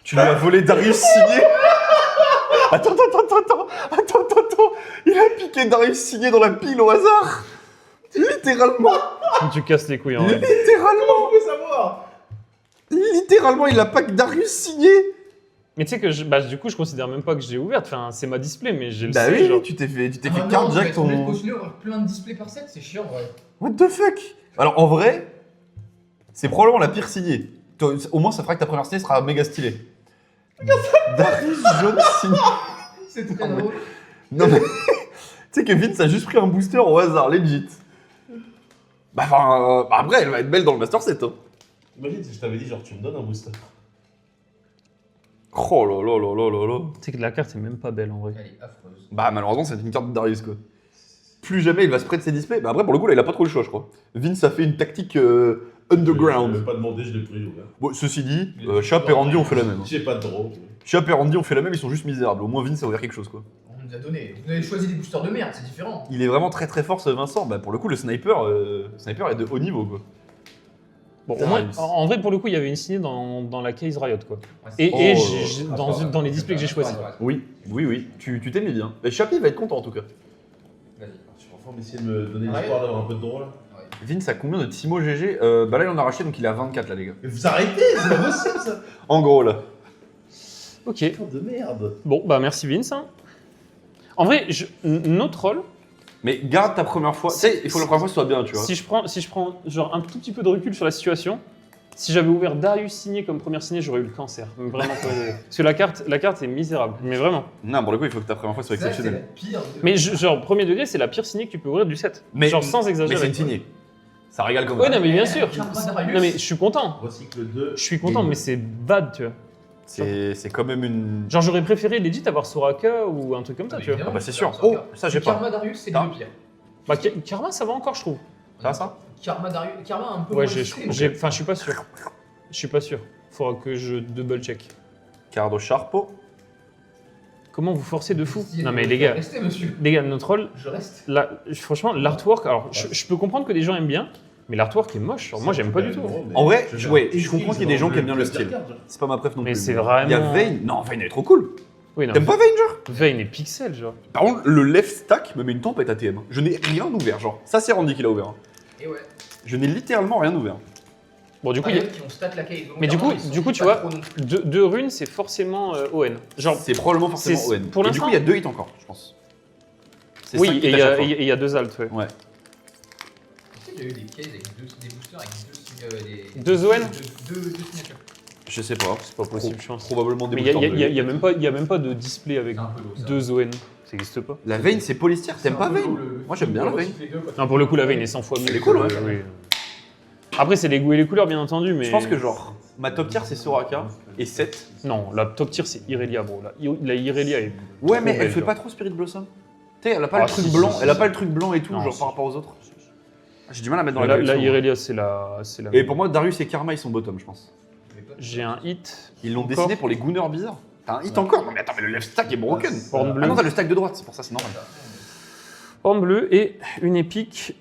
Tu lui as volé Darius Signé? Attends. Il a piqué Darius Signé dans la pile au hasard! Littéralement! Tu casses les couilles en vrai. Littéralement! Vous pouvez savoir. Littéralement, il a pas que Darius Signé! Mais tu sais que du coup, je considère même pas que j'ai ouverte. Enfin, c'est ma display, mais j'ai le Bah C, oui, genre. tu t'es fait Ah non, carjack on va ton. continuer à avoir plein de displays par set, c'est chiant, ouais. What the fuck? Alors en vrai, c'est probablement la pire signée. Au moins ça fera que ta première signée sera méga stylée. Darius jaune signé. C'est très drôle. Non mais, tu sais que Vince a juste pris un booster au hasard, legit. Bah enfin, après elle va être belle dans le Master 7. Hein. Imagine si je t'avais dit, genre, tu me donnes un booster. Oh là là là là là là. Tu sais que la carte est même pas belle en vrai. Elle est affreuse. Bah malheureusement c'est une carte de Darius quoi. Plus jamais il va se prêter ses displays. Bah après pour le coup là il a pas trop le choix je crois. Vince a fait une tactique Je underground. l'ai pas demandé, je l'ai pris, ouvert. Bon ceci dit, Chap et Randy ont fait la même. J'ai pas de draw. Chap et Randy ont fait la même, ils sont juste misérables. Au moins Vince a ouvert quelque chose quoi. On nous a donné. Vous avez choisi des boosters de merde, c'est différent. Il est vraiment très très fort ce Vincent. Bah pour le coup le sniper est de haut niveau quoi. Bon, au moins, en vrai, pour le coup, il y avait une signée dans la case Riot, quoi. Ouais, Et, Oh, dans les displays que j'ai choisis. Oui, oui, oui. Tu t'es mis bien. Mais Chap il va être content en tout cas. Vas-y. Tu vas enfin essayer de me donner Ouais. l'espoir d'avoir un peu de draw là. Vince a combien de Timo GG Bah là il en a racheté donc il est à 24 là les gars. Mais vous arrêtez, c'est pas possible ça. En gros là. Ok. Putain de merde. Bon, bah merci Vince. Hein. En vrai, notre rôle, Mais garde ta première fois. Tu sais, il faut que la première fois ce soit bien tu vois. si je prends genre un tout petit peu de recul sur la situation, si j'avais ouvert Darius signé comme première signée, j'aurais eu le cancer. Mais vraiment, parce que la carte est misérable. Mais vraiment. Non pour le coup il faut que ta première fois soit Ça, c'est la exceptionnelle. pire. Mais genre, premier degré, c'est la pire signée que tu peux ouvrir du set. Mais- genre sans Mais exagérer. c'est une signée. Ça régale comme Ouais, ça. non, mais bien sûr. Karma Darius. Non, mais je suis content. Voici que le 2. Je suis content, mais c'est bad, tu vois. C'est quand même une. Genre, j'aurais préféré legit avoir Soraka ou un truc comme ça, tu vois. Ah bah c'est sûr. Oh, ça j'ai pas. Karma Darius, c'est T'as- le pire. Bah, Karma, ça va encore, je trouve. Ça Karma Darius. Karma un peu Ouais, moins discret, enfin, je suis pas sûr. Je suis pas sûr. Faudra que je double check. Cardo Sharpo. Comment vous forcez de fou? Si, Non, mais les gars, Restez, monsieur. notre rôle, Je reste. là, franchement, l'artwork, alors, je peux comprendre que des gens aiment bien, mais l'artwork est moche. Genre, moi, j'aime pas du tout. En vrai, je comprends qu'il y ait des gens qui aiment bien le style. C'est pas ma préf non Mais plus. c'est Il y a vraiment. Vayne. Non, Vayne elle est trop cool. Oui, non. T'aimes pas Vayne genre? Vayne et Pixel, genre. Par contre, le left stack me met une tempête ATM. Je n'ai rien ouvert, genre. Ça, c'est Randy qui l'a ouvert. hein. Et ouais. Je n'ai littéralement rien ouvert. Bon, du coup, il y a- Qui ont stat la case. Mais du coup, Ils sont tu pas vois, trop non plus. deux runes, c'est forcément ON. Genre, C'est probablement forcément c'est- ON. pour Et du coup, l'instant- il y a 2 hits encore, je pense. C'est oui, cinq hits et à chaque fois. il y a 2 alts, ouais. Ouais. Tu sais qu'il y a eu des cases avec des boosters avec des. Deux ON Deux signatures. Je sais pas. C'est pas possible, je pense. Probablement des Mais il boosters de- y a même pas de display avec C'est un peu lourd, ça. 2 ON. Ça existe pas. La Vayne, c'est Polystyre. T'aimes pas Vayne? Moi, j'aime bien la Vayne. Non, pour le coup, la Vayne est 100 fois mieux. Elle est cool, que- oui. Après, c'est les goûts et les couleurs, bien entendu, mais. Je pense que genre, ma top tier c'est Soraka et 7. Non, la top tier, c'est Irelia, bro. La Irelia est. Ouais, mais trop elle belle, fait genre. pas trop Spirit Blossom. Tu sais, elle a pas Ah, le truc si, blanc, si, elle a si. pas le truc blanc et tout, Non, genre si. par rapport aux autres. J'ai du mal à mettre dans la La collection. Irelia, c'est la. Et pour moi, Darius et Karma ils sont bottom, je pense. J'ai un hit. Ils l'ont Encore. dessiné pour les Gooners bizarres. T'as un hit encore? Non mais attends, mais le left stack est broken. Horn Ah bleu. non, t'as le stack de droite, c'est pour ça, c'est normal. Horn bleu et une épique.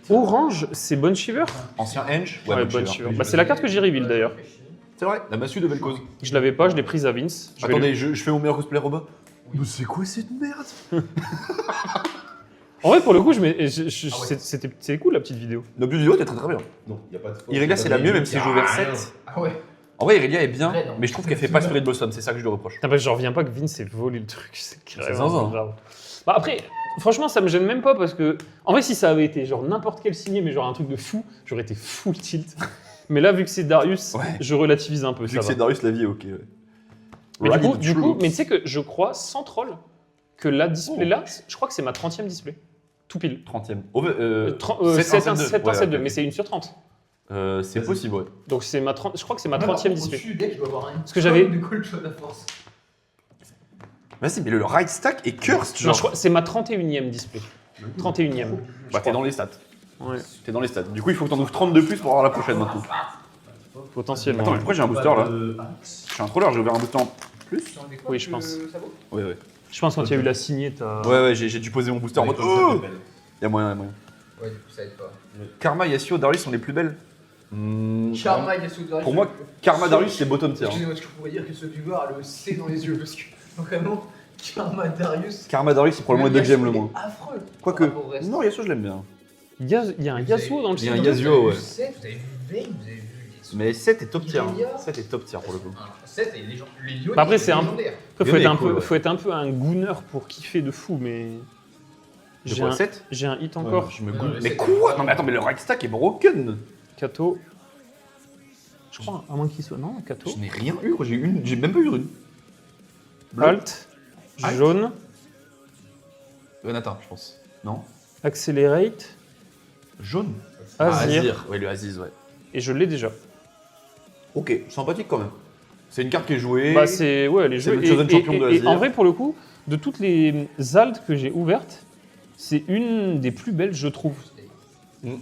Orange, c'est Bone Shiver? Ancien Henge. Ouais, Bone Shiver. Bah, c'est la carte que j'ai reveal d'ailleurs. C'est vrai, la massue de Vel'Koz. Je l'avais pas, je l'ai prise à Vince. Je vais Attendez, lui- je fais mon meilleur cosplay robot. Mais c'est quoi cette merde? En vrai, pour le coup, Ah ouais. c'était cool la petite vidéo. La plus vidéo, t'es très très bien. Non, y a pas de faute. Irelia, c'est la mieux, même si j'ai ouvert 7. Ah ouais. En vrai, Irelia est bien, Ouais, non. mais je trouve qu'elle fait pas Spirit Blossom, c'est ça que je lui reproche. Putain, parce que je reviens pas que Vince ait volé le truc. C'est zinzin. vraiment grave. Bah après, franchement, ça me gêne même pas parce que. En vrai, si ça avait été genre n'importe quel signé, mais genre un truc de fou, j'aurais été full tilt. Mais là, vu que c'est Darius, Ouais. je relativise un peu. Vu Ça que va. c'est Darius, la vie est ok. Ouais. Mais Ride du coup, troops. mais tu sais que je crois, sans troll, que la display là, je crois que c'est ma 30e display. Tout pile. 30ème. 7 1 7 2, mais c'est une sur 30. C'est possible, ouais. Donc c'est ma 30, je crois que c'est ma Moi, 30e au display. dessus, dès que je dois avoir un Parce que j'avais- de cold shot à force. Vas-y, mais le right stack est cursed, Non, genre. je crois que c'est ma 31e display. 31e. Bah, t'es dans les stats. Ouais, T'es dans les stats. Du coup, il faut que t'en ouvres 30 de plus pour avoir la prochaine maintenant. potentiellement. Attends, mais ouais. pourquoi j'ai un booster là Je suis un troller, j'ai ouvert un booster en plus. Oui, je pense. Ça vaut Ouais, ouais. Je pense quand il y a eu la signée, t'as. Ouais, ouais, j'ai dû poser mon booster en mode. Oh Y'a moyen, y'a moyen. Ouais, du coup, ça aide pas. Karma, Yasuo, Darius sont les plus belles. Karma, Yasuo, Darius. Pour moi, Karma, Darius, c'est bottom tier. hein. Excusez-moi, est-ce que je pourrais dire que ce viewer a le C dans les yeux parce que vraiment, Karma, Darius. Karma, Darius, c'est probablement le deck que j'aime le moins. Affreux. Quoique. Par rapport au reste. Non, Yasuo, je l'aime bien. Il y a un Yasuo dans le Il y a un site. Yasuo, ouais. Vous avez vu Vayne, vous avez vu Yasuo. Mais 7 est top tier. Irelia. 7 est top tier pour le coup. 7 et les gens. Les Lyon, Bah après, c'est un- légendaire. Après, Yone est cool, ouais. faut être un peu un gooner pour kiffer de fou, mais. De quoi, 7 J'ai un hit encore. Je me Non, goûte. le Mais sept, quoi c'est Non mais attends, mais le rack stack est broken. Kato. Je crois, à moins qu'il soit. Non, Kato. Je n'ai rien eu, quoi. J'ai même pas eu une. Bleu. Alt. Jaune. Renata, je pense. Non. Accelerate. Jaune. Azir. Ouais, le Aziz, ouais. Et je l'ai déjà. Ok, sympathique quand même. C'est une carte qui est jouée. Bah, c'est. Ouais, elle est C'est jouée. le Chosen Champion de et Azir. en vrai, pour le coup, de toutes les Alt que j'ai ouvertes, c'est une des plus belles, je trouve. Mm.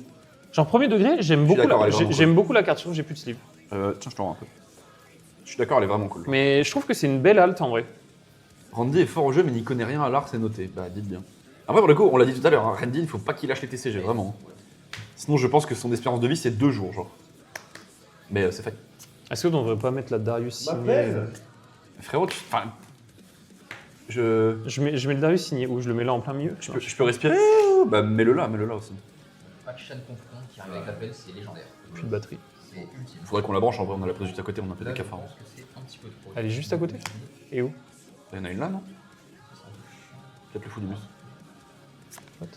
Genre, premier degré, j'aime beaucoup, d'accord, elle est vraiment j'aime beaucoup la carte, j'ai plus de sleeve. Tiens, je t'en rends un peu. Je suis d'accord, elle est vraiment cool. Mais je trouve que c'est une belle alt en vrai. Randy est fort au jeu, mais n'y connaît rien à l'art, c'est noté. Bah, dites bien. Après, pour le coup, on l'a dit tout à l'heure, hein, Randy, il faut pas qu'il lâche les TCG, vraiment. Sinon, je pense que son espérance de vie, c'est 2 jours, genre. Mais c'est fait. Est-ce qu'on devrait pas mettre la Darius Ma signée plaise. Frérot, enfin. Je je mets le Darius signé ou je le mets là en plein milieu je peux respirer. Bah, mets-le là aussi. Action Confront qui arrive avec l'appel, c'est légendaire. Plus de batterie. C'est ultime. Faudrait qu'on la branche, en vrai, on a la prise juste à côté, on a un peu Là, des je cafards. pense que c'est un petit peu trop. Elle est juste à côté Et où Il y en a une là, non Peut-être le fou du bus. What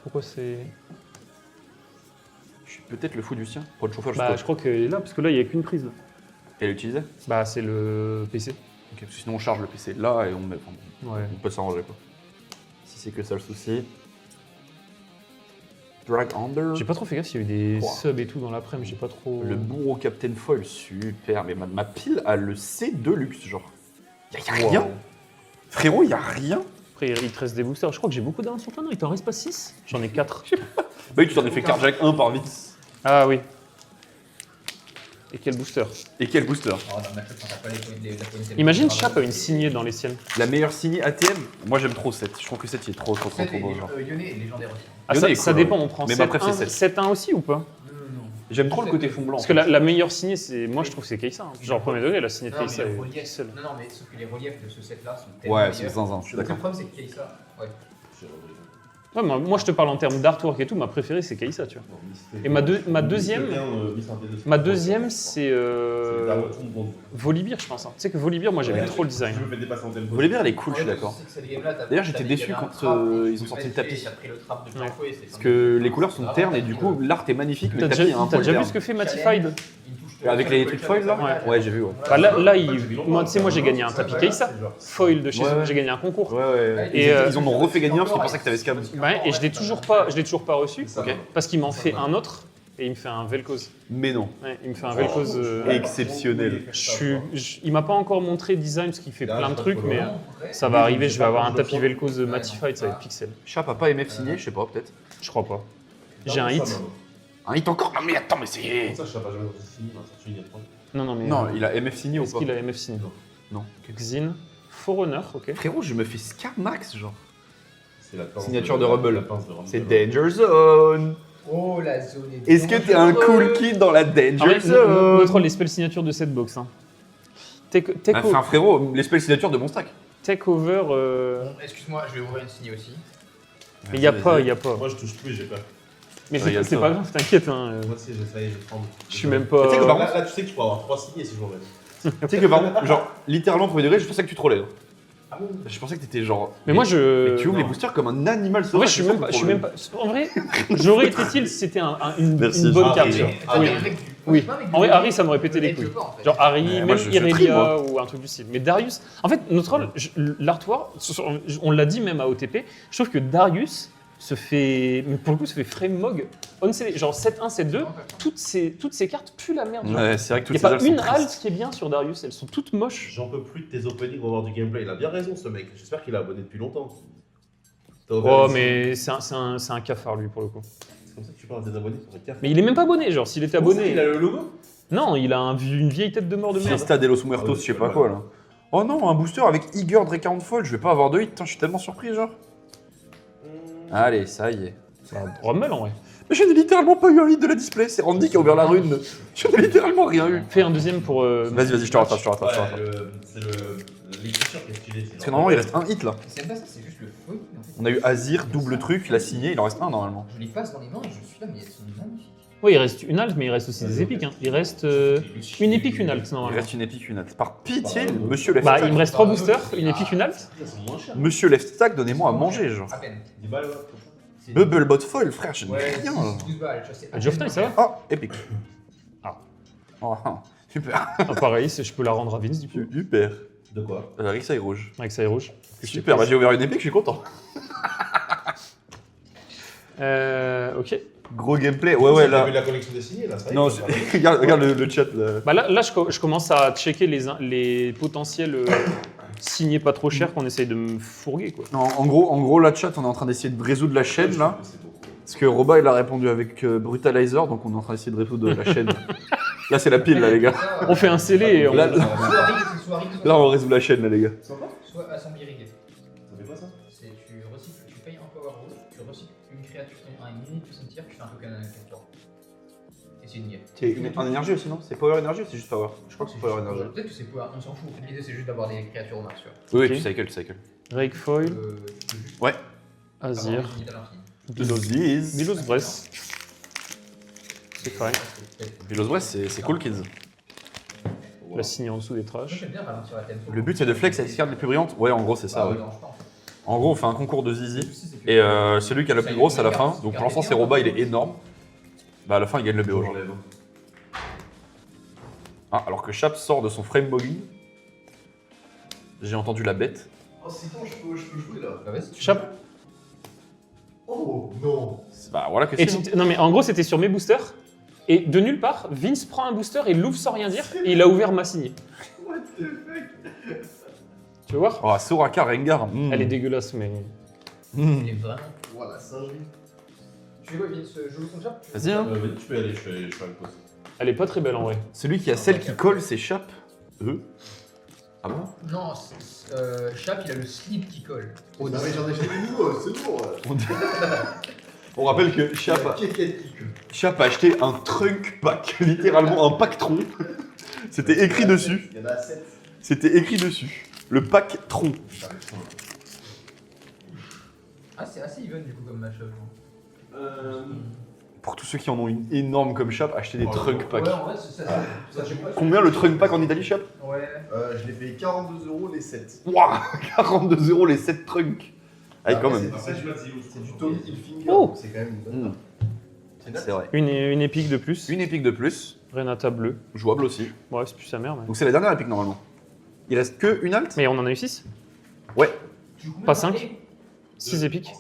Pourquoi c'est. Je suis peut-être le fou du sien. Pour le chauffeur, Bah, je juste crois qu'elle est là, parce que là, il n'y a qu'une prise. Et l'utiliser. Bah, c'est le PC. Ok, parce que sinon on charge le PC là et on met. Enfin, Ouais. on peut s'arranger quoi. Si c'est que ça le souci. Drag Under. J'ai pas trop fait gaffe s'il y a eu des Wow. subs et tout dans l'après-midi, j'ai pas trop. Le bourreau Captain Foil, super. Mais ma pile a le C Deluxe, genre. Y'a rien. Wow. Frérot, y'a rien. Après, il te reste des boosters. Je crois que j'ai beaucoup d'armes sur toi, non? Il t'en reste pas 6? J'en ai 4. Bah oui, tu t'en as fait Carjack 1 par vite. Ah oui. Et quel booster? Et quel booster. Oh, dans le match-up, quand t'as pas la pointe. Imagine Chap a une signée dans les siennes. La meilleure signée ATM. Moi j'aime trop 7. Je trouve que 7 il est trop beau, genre. Lyonnais est légendaire aussi. Ah, Lyonnais ça, est ça cool, dépend, ouais. on prend Mais ma préf, 7-1 c'est 7-1 aussi ou pas? Non. J'aime trop le côté fond blanc. Parce que la meilleure signée, c'est. Moi je trouve que c'est Kai'Sa. hein. Genre premier degré, la signée de Non, mais Kai'Sa le est relief. pixel. Non, mais sauf que les reliefs de ce set-là sont tellement. Ouais, c'est meilleurs. zinzin, je suis Le d'accord. problème, c'est que Kai'Sa. Ouais. Ouais, moi je te parle en termes d'artwork et tout, ma préférée c'est Kai'Sa, tu vois. Et ma deuxième, c'est Volibear, je pense. hein. Tu sais que Volibear, moi j'aimais trop le design. Je me fais dépasser en tempo. Volibear, elle est cool, je suis d'accord. D'ailleurs, j'étais déçu quand ils ont sorti le tapis. Parce que les couleurs sont ternes et du coup, l'art est magnifique, mais T'as le tapis est déjà, un t'as peu déjà vu terne. ce que fait Matified? Avec les trucs foil là Ouais, j'ai vu. Ouais, Bah, là moi, tu sais, moi j'ai gagné un tapis Kai'Sa, foil de chez Ouais, eux, ouais. j'ai gagné un concours. ouais. Et, Ils en ont refait gagner un parce qu'ils pensaient que t'avais scam. Ouais, et je l'ai toujours pas reçu, Ok. parce qu'il m'en fait un autre et il me fait un Vel'Koz. Mais non. Ouais, il me fait un Vel'Koz. Exceptionnel. Il m'a pas encore montré design parce qu'il fait plein de trucs, mais ça va arriver. Je vais avoir un tapis Vel'Koz Matified, ça va être pixel. Chap a pas MF signé, je sais pas, peut-être. Je crois pas. J'ai un hit. Un hit encore Non mais attends, mais c'est. Ça, je sais pas, jamais fini, il m'a sorti une il y a 3 ans. Non, mais. Non, il a MF signé ou Est-ce pas qu'il a MF signé? Non. Xin. Forerunner, ok. Frérot, je me fais scam max, genre. C'est la pince Signature de Rebel. la pince de Rumble. C'est Danger Zone. Oh, la zone est. Est-ce que t'es un cool kid dans la Ah Danger ouais, Zone notre les spells signatures de cette box. Hein. Enfin, frérot, les spells signatures de mon stack. Takeover. Excuse-moi, je vais ouvrir une signe aussi. Mais il y a pas. Moi, je touche plus, j'ai peur. Mais Regarde c'est ça. pas grave, t'inquiète. Hein. Moi, tu sais, j'essaye, je tremble. Je suis même pas. Tu sais que par contre- Là, tu sais que je peux avoir 3 signés si je m'en vais. Tu sais que par contre, genre, littéralement, premier degré, je pensais que tu trollais. hein. Ah bon Je pensais que t'étais genre. Mais moi je. Mais tu ouvres non. les boosters comme un animal En vrai, sauvage. je suis c'est même ça, pas. le Je suis même problème. pas. En vrai, j'aurais été utile si c'était une Merci. bonne Ah, carte. oui. tu vois. Ah, Oui. mais avec du- Oui. pas avec En vrai, du- Harry, ça m'aurait pété les avec couilles. le corps, en fait. Genre Harry, Ouais, même moi, je trie, Irelia moi. ou un truc du style. Mais Darius, en fait, notre rôle, l'artwork, on l'a dit même à OTP, je trouve que Darius se fait, mais pour le coup, se fait frame mog on CD. Genre 7-1, 7-2, toutes ces cartes puent la merde. Ouais, c'est vrai que Il toutes n'y a ces pas ailes une sont alt tristes. qui est bien sur Darius, elles sont toutes moches. J'en peux plus de tes openings, on va voir du gameplay. Il a bien raison, ce mec. J'espère qu'il est abonné depuis longtemps. T'as ouvert Oh, une mais c'est un cafard lui pour le coup. C'est comme ça que tu parles des abonnés sur les cartes. Mais il est même pas abonné, genre s'il était abonné. Il a le logo. Non, il a une vieille tête de mort de merde. Fiesta de los Muertos, je sais pas quoi là. Oh non, un booster avec Igor Drake Foil, je vais pas avoir de hit, putain, je suis tellement surpris, genre. Allez, ça y est. Bah, Rommel en vrai. Mais je n'ai littéralement pas eu un hit de la display, c'est Randy qui a ouvert la rune. Je n'ai littéralement rien eu. Fais un deuxième pour. Vas-y, je te rattrape, Ouais, c'est l'écriture qui est stylée. Parce que normalement, il reste un hit là. C'est pas ça, c'est juste le feu. En fait. On a eu Azir, double truc, il a signé, il en reste un normalement. Je les passe dans les mains et je suis là, mais elles sont magnifiques. Oui, il reste une halte, mais il reste aussi des épiques. Hein. Il reste une épique, une halte, Il normalement. reste une épique, une halte. Par pitié, monsieur Left Bah, Stack. il me reste 3 boosters, une épique, une halte. Ils sont moins chers. Monsieur Left Stack, donnez-moi à manger, genre. À peine. 10 balles, ouais. C'est- Bubblebot foil, frère, je n'ai Ouais, rien. 12 balles, je sais. Age of Time, ça va? Oh, épique. Ah. Oh, super. Ah, pareil, je peux la rendre à Vince, du coup. Super. De quoi? Rixail rouge. Avec ça est rouge. Super, bah, j'ai ouvert une épique, je suis content. Ok. Gros gameplay, ouais, T'as là. vu la collection dessinée là, ça y est, Non, ça va. regarde le chat là. Bah là je commence à checker les potentiels signés pas trop chers qu'on essaye de me fourguer, quoi. Non, en gros, la chat, on est en train d'essayer de résoudre la chaîne là. C'est beaucoup. Parce que Roba, il a répondu avec Brutalizer, donc on est en train d'essayer de résoudre la chaîne. Là, c'est la pile, là, les gars. On fait un scellé et on... Là, Soit rig, Là, on résout la chaîne, là, les gars. soit assembly rig. Ça fait quoi ça? C'est tu recycles, tu payes un power roll, tu recycles une créature, une unité de son tir, tu fais un token à 4 et c'est une game. C'est en énergie aussi, non? C'est Power Énergie ou c'est juste Power? Je crois que c'est Power Énergie. Peut-être que c'est power, on s'en fout. L'idée c'est juste d'avoir des créatures au max, tu vois. Oui, Ok. tu cycle. Rake Foil, Tu peux juste Ouais. Azir, avoir une unité à l'infini. Bilos. Milos Bress. C'est correct. Bilos Brest, c'est cool, kids. La signe en dessous des Moi trash. j'aime bien ralentir la tempo. Le but, c'est de flex avec les cartes les plus brillantes. Ouais, en gros, c'est ça, Ah, ouais. dérange pas, en fait. En gros, on fait un concours de zizi. Le souci, c'est que- Et celui qui a la plus grosse à la fin. Donc pour l'instant, c'est Roba, il est énorme. Bah, à la fin, il gagne le BO, genre. J'enlève. Ah, alors que Chap sort de son frame bogging. J'ai entendu la bête. Oh, c'est bon, je peux jouer là. Bah, vas-y, tu Chape. Oh non. Bah, voilà que Et c'est. non mais en gros c'était sur mes boosters. Et de nulle part, Vince prend un booster et l'ouvre sans rien dire. Et il a ouvert ma signée. What the fuck. Tu veux voir? Oh, Soraka Rengar. Elle est dégueulasse mais... Il est vraiment. Voilà, singerie. Tu veux quoi, Vince, je joue son chat? Vas-y, hein. Vas-y, tu peux y aller, je fais une pause. Elle est pas très belle en vrai. Celui qui a celle qui colle, c'est Chap. Ah bon? Non, Chap il a le slip qui colle. Oh, non, mais j'en ai acheté une nouveau, c'est bon. On rappelle que Chap a... Kékette qui Chap a acheté un trunk pack, littéralement un pack tronc. C'était écrit dessus. Il y en a 7. C'était écrit dessus. Le pack tronc. Ah, c'est assez even du coup comme match. Pour tous ceux qui en ont une énorme comme Chap, achetez des trunk packs. Ouais, en vrai, ça j'aime pas. Combien le trunk pack en Italie, Chap? Ouais. Je l'ai payé 42 € les 7. Waouh 42 € les 7 trunks. Ah, quand même. Après, je mets Zillow. C'est du Tommy Hilfiger, Oh. donc c'est quand même une bonne Mm. marque. C'est C'est vrai. Une épique de plus. Une épique de plus, Renata bleue. jouable aussi. Ouais c'est plus sa mère mais... Donc c'est la dernière épique normalement. Il reste que une halte. Mais on en a eu 6. Ouais. Pas 5. 6 épiques.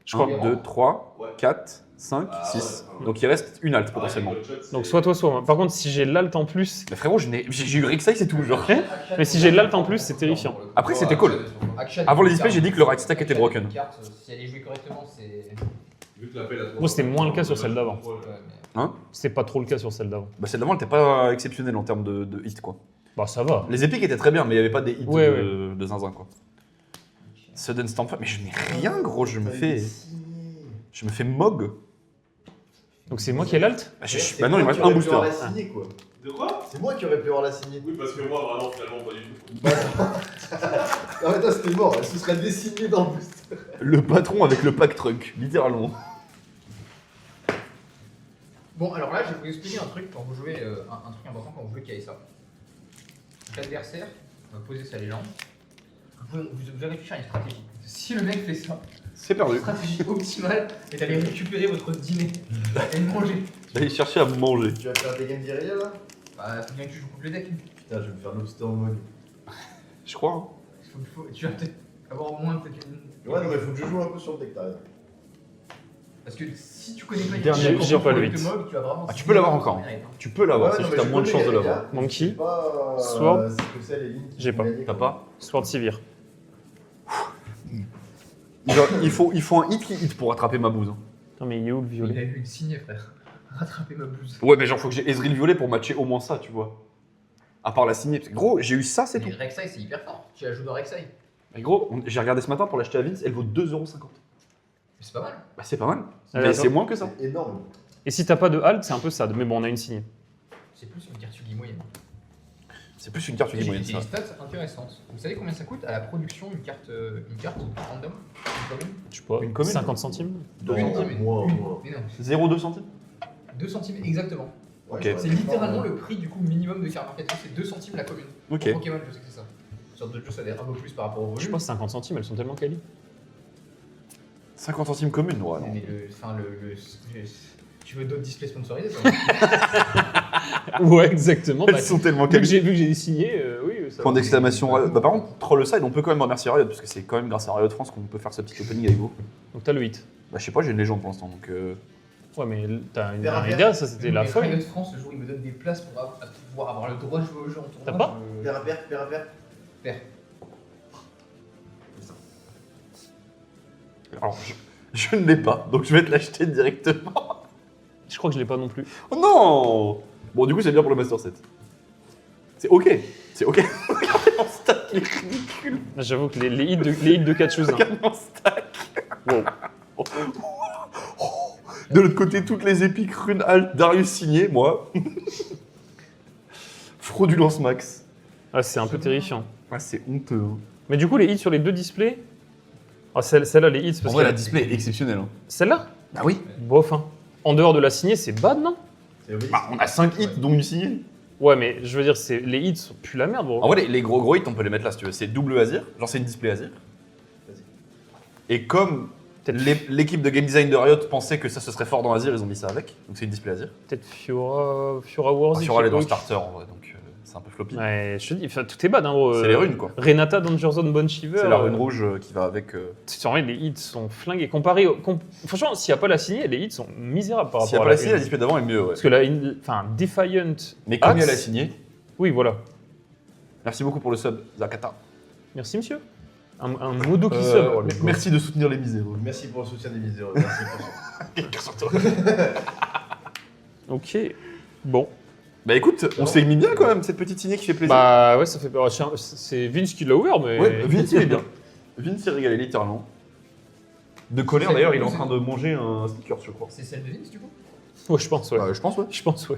Je crois. 1, 2, 3, 4, 5, 6. Donc il reste une halte potentiellement. Donc soit toi soit moi. Par contre si j'ai l'alt en plus... Mais frérot, j'ai eu Rek'Sai, c'est tout, genre. Mais si j'ai l'alt en plus c'est terrifiant. Après, c'était cool. Avant les displays, j'ai dit que le right stack était broken. Si elle est jouée correctement, c'est. Moi, c'était moins le cas sur celle d'avant. Ouais, mais- C'était pas trop le cas sur celle d'avant. Bah celle d'avant, elle était pas exceptionnelle en termes de hits, quoi. Bah ça va. Les épiques étaient très bien, mais il n'y avait pas des hits Ouais, de zinzin, quoi. Sudden Stamp, mais je n'ai rien, gros, je me fais mog. Donc c'est moi qui ai l'alt? Bah non, il me reste un booster. La signer, quoi. De quoi? C'est moi qui aurais pu avoir la signer. Oui, parce que moi, vraiment, finalement, pas du tout. Non, mais toi, c'était mort. Elle se serait dessinée dans le booster. Le patron avec le pack trunk, littéralement. Bon, alors là, je vais vous expliquer un truc quand vous jouez, un truc important quand vous jouez KSA. L'adversaire va poser sa légende. Vous allez réfléchir à une stratégie. Si le mec fait ça, C'est perdu. la stratégie optimale est d'aller récupérer votre dîner et de manger. D'aller chercher à manger. Tu vas faire des games d'Irelia là? Bah, faut bien que tu joues contre le deck. Putain, je vais me faire lobster en mode. Je crois, hein. Tu vas peut-être avoir au moins peut-être une. Ouais, non, mais faut que je joue un peu sur le deck, t'as raison. Parce que si tu connais pas Dernier, quand j'ai tu pas joues le avec 8. mob, tu vas vraiment. Ah, tu peux l'avoir encore. Ouais, Tu peux l'avoir, Ouais, c'est non, juste mais t'as je moins de connais chances de Irelia, l'avoir. mais Monkey. je sais pas, Sword. c'est que c'est les lignes qui J'ai vont pas. gagner, T'as quoi. pas? Sword Sivir. Genre, il faut un hit qui hit pour attraper ma bouse. hein. Non mais il est où le Il violet? a eu une signée, frère. Rattraper ma blouse. Ouais, mais genre, faut que j'ai Ezreal violet pour matcher au moins ça, tu vois. À part la signée. Parce que, gros, j'ai eu ça, c'est tout. Mais Rek'Sai, c'est hyper fort. Tu la joues dans Rek'Sai. Mais gros, j'ai regardé ce matin pour l'acheter à Vince, elle vaut 2,50 €. Mais c'est pas mal. Bah, c'est pas mal. Allez, Mais attends. c'est moins que ça. C'est énorme. Et si t'as pas de halt, c'est un peu sad. Mais bon, on a une signée. C'est plus une Kirtugi moyenne. C'est plus une carte Et qui j'ai moyenne, des ça. stats intéressantes. Vous savez combien ça coûte à la production une carte random? Une commune? Je sais pas. Une commune 50 centimes? Non, Une commune. moins, Une. moins. Mais non. 0,2 centimes 2 centimes exactement. Ok. C'est littéralement le prix du coup minimum de carte marketing, c'est 2 centimes la commune. Ok. Pour Pokémon, je sais que c'est ça. Sur d'autres jeux, ça doit être un peu plus par rapport au volume. Je pense 50 centimes, elles sont tellement quali. 50 centimes communes, ouais. Mais tu veux d'autres displays sponsorisés toi Ouais, exactement. Elles sont tellement vu que qualifiées. j'ai signé, oui. Ça Point va. d'exclamation. Bah, par contre, Trollside, on peut quand même remercier Riot, parce que c'est quand même grâce à Riot France qu'on peut faire ce petit opening avec vous. Donc t'as le hit. Bah, je sais pas, j'ai une légende pour l'instant, donc. Ouais, mais t'as une Vers- idée, ça c'était la Mais folle. Riot France, le jour où ils me donnent des places pour pouvoir avoir le droit de jouer au jeu en tournoi. T'as pas Père. Alors, je ne l'ai pas, donc je vais te l'acheter directement. Je crois que je l'ai pas non plus. Oh non! Bon, du coup, c'est bien pour le Master 7. C'est ok. C'est ok. Regardez mon stack, il est ridicule. J'avoue que les hits de 4 choses. Regarde mon stack. Wow. De l'autre côté, toutes les épiques runes alt Darius signé, moi. Fraudulence max. Ah, c'est un peu terrifiant. Ah, c'est honteux. Hein. Mais du coup, les hits sur les deux displays. Ah, celle-là, les hits. En Parce vrai, que la display est exceptionnelle. Hein. Celle-là Bah oui. Bof, hein. En dehors de la signée, c'est bad, non? Bah, on a 5 hits, dont une signée. Ouais, mais je veux dire, les hits sont plus la merde, bro. En vrai, les gros hits, on peut les mettre là si tu veux. C'est double Azir, genre c'est une display Azir. Et comme Peut-être l'équipe de game design de Riot pensait que ça se serait fort dans Azir, ils ont mis ça avec. Donc c'est une display Azir. peut-être Fiora Wars. Fiora, elle est dans le starter en vrai, donc c'est un peu floppy. Ouais, je te dis, enfin, tout est bad, hein, gros. C'est les runes quoi. Renata, Danger Zone, Bone Shiver. C'est la rune rouge qui va avec. En vrai, les hits sont flingués. Franchement, s'il n'y a pas la signée, les hits sont misérables par S'il n'y a rapport pas à la signée, la display d'avant est mieux. Ouais. Parce que là, Defiant. Mais comme il y a la Axe- signée, Oui, voilà. merci beaucoup pour le sub, Zakata. Merci, monsieur. Un modo qui sub. Oh, le gars. Merci de soutenir les miséreux. Merci pour le soutien des miséreux. Merci pour ça. Quelqu'un sur toi. Ok. Bon. Bah écoute, on s'est mis bien quand même, cette petite signée qui fait plaisir. Bah ouais, ça fait. C'est Vince qui l'a ouvert, mais. Ouais, Vince il est bien. Vince s'est régalé littéralement. De colère d'ailleurs, il est en train de manger un sneaker, je crois. C'est celle de Vince du coup Ouais, je pense, ouais. Bah, je pense, ouais. Je pense, ouais.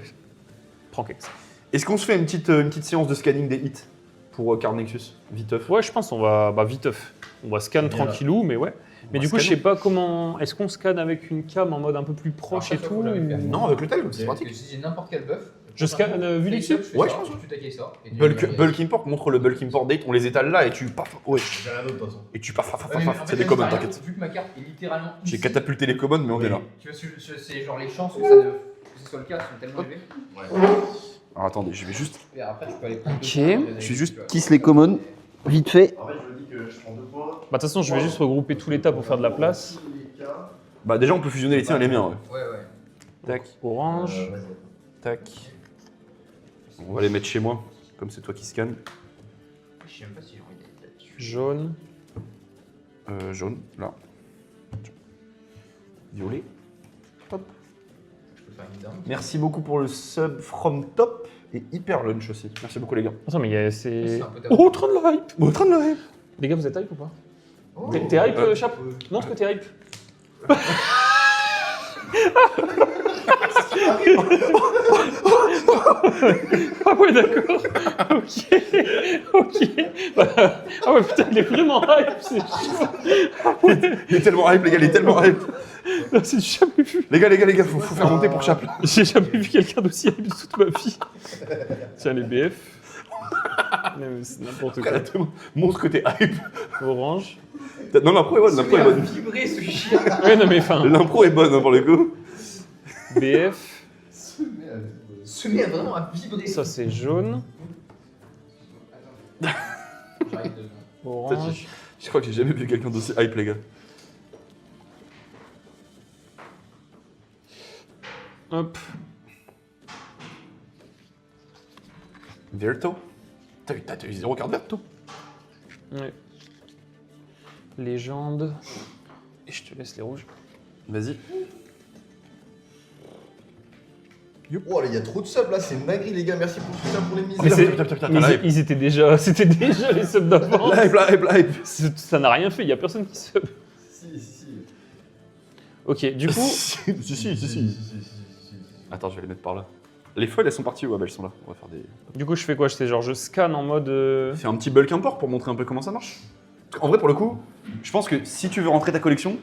Prends quelque chose. Est-ce qu'on se fait une petite séance de scanning des hits pour Card Nexus Viteuf. Ouais, je pense on va. Bah, viteuf. On va scan Bien, là. tranquillou, mais ouais. Mais du coup, je sais pas comment. Est-ce qu'on scanne avec une cam en mode un peu plus proche et Alors, ça, tout faut jamais faire. ou- Non, avec le tel, c'est Parce que pratique. si j'ai n'importe quel buff. Je scanne, vu les dessus. dessus Ouais, je pense, ouais. Tu t'accueilles ça. et tu- Bulk Import, montre le Bulk Import date, on les étale là et tu paf, ouais. J'ai rien d'autre de toute façon. Et tu paf, paf, Ouais, paf, mais paf, en c'est fait, des là, commons, par exemple, t'inquiète. Vu que ma carte est littéralement. J'ai ici, catapulté les commons, mais on est là. Tu vois, c'est genre les chances que ce soit le cas sont tellement élevées. Alors attendez, je vais juste. Et après, tu peux aller prendre. Ok. Je vais juste kiss les commons, vite fait. En fait, je me dis que je prends 2 points. Bah, de toute façon, je vais juste regrouper tous les tas pour faire de la place. Bah déjà, on peut fusionner les tiens et les miens, ouais. Ouais, ouais. Tac, Orange. tac. On va les mettre chez moi, comme c'est toi qui scanne. Je sais même pas si j'ai envie d'aller là-dessus. Jaune. Jaune, là. Violet. Top. Je peux faire une down. Merci beaucoup pour le sub from top et hyper lunch aussi. Merci beaucoup les gars. Attends, mais C'est c'est. un peu Oh, train de la hype Bon, train de la Les gars, vous êtes hype ou pas Oh. T'es hype, Chap Montre que t'es hype. Ah ouais, d'accord. Ok. Ok. Bah, ah ouais, putain, il est vraiment hype, c'est chaud. Il est tellement hype les gars, il est tellement hype. Non, c'est jamais vu. Les gars, faut faire monter pour Chap. J'ai jamais vu quelqu'un d'aussi hype de toute ma vie. Tiens, les BF. Non, mais c'est n'importe quoi. Montre que t'es hype. Orange. Non, l'impro est bonne, l'impro est a bonne. vibré ce chien. Ouais, non, mais enfin. L'impro est bonne hein, pour le coup. BF. Ce nez a vraiment à vibrer. Ça, c'est jaune. J'arrive de. Orange. Je crois que j'ai jamais vu quelqu'un d'aussi hype les gars. Hop. Verto. T'as eu 0 carte verte toi. Ouais. Légende. Et je te laisse les rouges. Vas-y. Oh là, il y a trop de subs là, c'est une dinguerie les gars, merci pour tout ça pour les mises. Mais c'est- putain, Mais la hype. ils étaient déjà. C'était déjà les subs d'avant. La hype. Ça n'a rien fait, il n'y a personne qui sub. Si. Ok, du coup. si. Attends, je vais les mettre par là. Les foils, elles sont parties, ouais, bah, elles sont là. On va faire des. Du coup, je fais quoi? Je scanne en mode. Fais un petit bulk import pour montrer un peu comment ça marche. En vrai, pour le coup, je pense que si tu veux rentrer ta collection,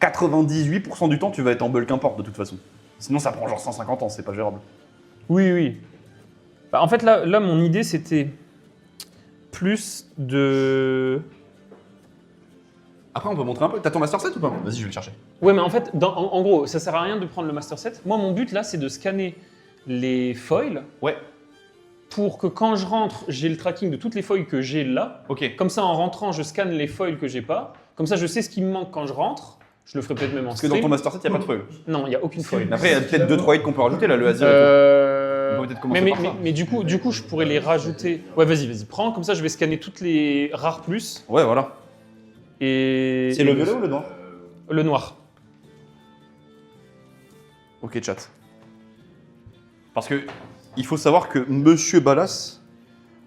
98% du temps, tu vas être en bulk import de toute façon. Sinon, ça prend genre 150 ans, c'est pas gérable. Oui, oui. Bah, en fait, là, mon idée, c'était plus de... Après, on peut montrer un peu. T'as ton Master 7 ou pas? Vas-y, je vais le chercher. Ouais, mais en fait, en gros, ça sert à rien de prendre le Master 7. Moi, mon but, là, c'est de scanner les foils. Ouais. Pour que quand je rentre, j'ai le tracking de toutes les foils que j'ai là. Ok. Comme ça, en rentrant, je scanne les foils que j'ai pas. Comme ça, je sais ce qui me manque quand je rentre. Je le ferai peut-être même en Parce que stream. dans ton Master 7, il n'y a pas de foil. Non, il n'y a aucune foil. Après, il y a peut-être 2-3 hits qu'on peut rajouter, là, le Azir et tout. On peut peut-être commencer par ça. mais du coup, je pourrais les rajouter. Ouais, vas-y, prends. Comme ça, je vais scanner toutes les rares plus. Ouais, voilà. Et... C'est le violet ou le noir? Le noir. Ok, chat. Parce que il faut savoir que Monsieur Ballas,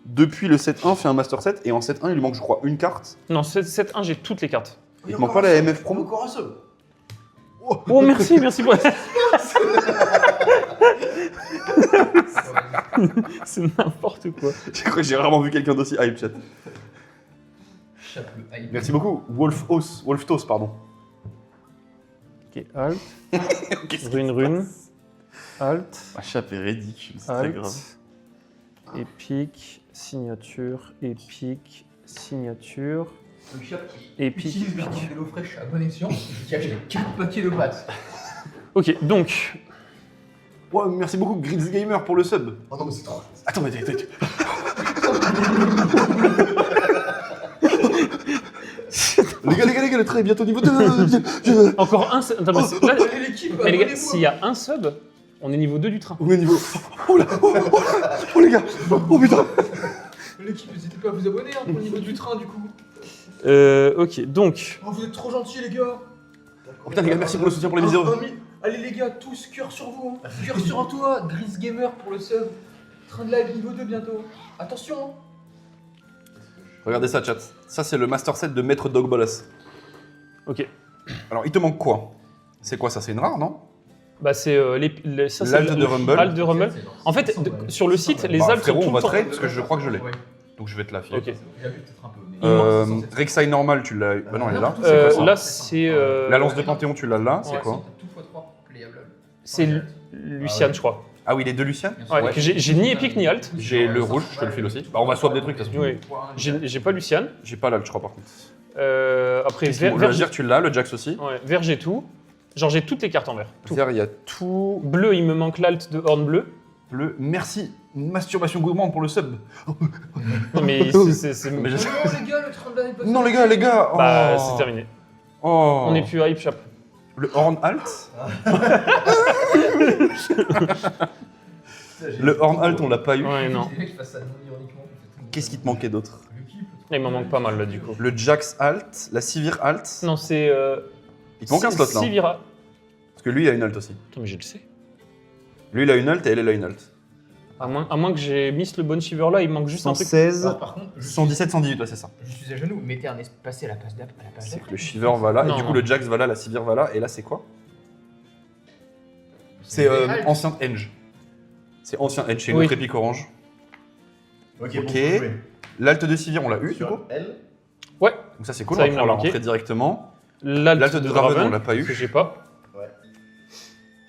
depuis le 7-1, fait un Master 7, et en 7-1, il lui manque, je crois, une carte. Non, 7-1, j'ai toutes les cartes. Il te manque pas la MF promo? Encore un seul. Oh, merci pour... C'est n'importe quoi. Je crois que j'ai rarement vu quelqu'un d'aussi hype, chat. Chape le hype. Merci beaucoup. Wolf Toast, pardon. Ok, alt. Qu'est-ce Rune. Alt. Ma chape est ridicule, c'est très grave. Alt. Épique. Signature. Épique. Signature. Le chape qui Épique. utilise la de l'eau fraîche à bon escient, qui achète 4 paquets de pâtes. Ok, donc... Ouais, merci beaucoup, Grids Gamer, pour le sub. Oh non, mais c'est trop. Attends, mais t'es... les gars, le train est bientôt au niveau 2. Encore un... Attends, mais là, Allez l'équipe, mais les gars, abonnez-vous. s'il y a un sub, on est niveau 2 du train. Où est niveau? Oh là, oh les gars, oh putain. L'équipe, n'hésitez pas à vous abonner pour le niveau du train du coup. Ok, donc... Oh, vous êtes trop gentils les gars. Oh putain les gars, merci pour le soutien pour les vidéos. Allez les gars, tous cœur sur vous, hein. Cœur sur toi, Gris Gamer pour le sub. Train de live niveau 2 bientôt. Attention hein. Regardez ça, chat. Ça, c'est le Master 7 de Maître Dog Ballas. Ok. Alors, il te manque quoi? C'est quoi ça? C'est une rare, non? Bah c'est ça, c'est L'alt de Rumble. Alt de Rumble. En fait, sur le site, les alts sont frérot, tout on va le temps... trade parce que je crois que je l'ai. Ouais. Donc, je vais te la filer. Ok. J'ai vu peut-être un peu. Mais... Rek'Sai normal, tu l'as. Bah non, elle est là. C'est quoi ça? Là, c'est... La lance de Panthéon, tu l'as là. C'est Ouais, quoi? Tout x3 playable. C'est Lucian, je crois. Ah oui, les deux Lucian? Ouais, que j'ai ni épique ni alt. J'ai le rouge, je te le file aussi. Bah, on va swap des trucs de toute façon. Oui. J'ai pas Lucian. J'ai pas l'alt, je crois, par contre. Après, Le vert, Azir, tu l'as, le Jax aussi. ouais, vert, j'ai tout. Genre, j'ai toutes les cartes en vert. Tout. Vert, il y a tout. Bleu, il me manque l'alt de Horn bleu. Bleu. Merci. Masturbation gourmande pour le sub. Non, mais c'est... Mais je- Non les gars, le train de l'année passée. Non, les gars. Oh. Bah, c'est terminé. Oh. On est plus hype shop. Le Horn Alt. Le Horn Alt, on l'a pas eu. Ouais, non. Je dirais que je fasse ça non ironiquement. Qu'est-ce qui te manquait d'autre? L'équipe. Il m'en manque pas mal, là, du coup. Le Jax Alt, la Sivir Alt. Non, c'est... Il te manque un slot là. Sivira. Parce que lui, il a une alt aussi. Attends, mais je le sais. Lui, il a une alt et elle a une alt. À moins que j'ai miss le bon shiver là, il manque juste un truc. 116, Alors, par contre, je suis- 117, 118, ouais, c'est ça. Je suis à genoux, mettez un espacé à la page d'après. C'est que le Shiver va là, et Non, du coup non. le Jax va là, la Sivir va là, et là c'est quoi? C'est ancien Henge. C'est ancien Henge, c'est une Oui. autre épique orange. Ok, Ok. bon, faut jouer. L'alt de Sivir, on l'a eu, du coup. Sur elle. Ouais. Donc ça c'est cool, Ça, on il va me pouvoir la manquait. rentrer directement. L'alt L'alt de Draven, on l'a pas eu. Que j'ai pas. Ouais.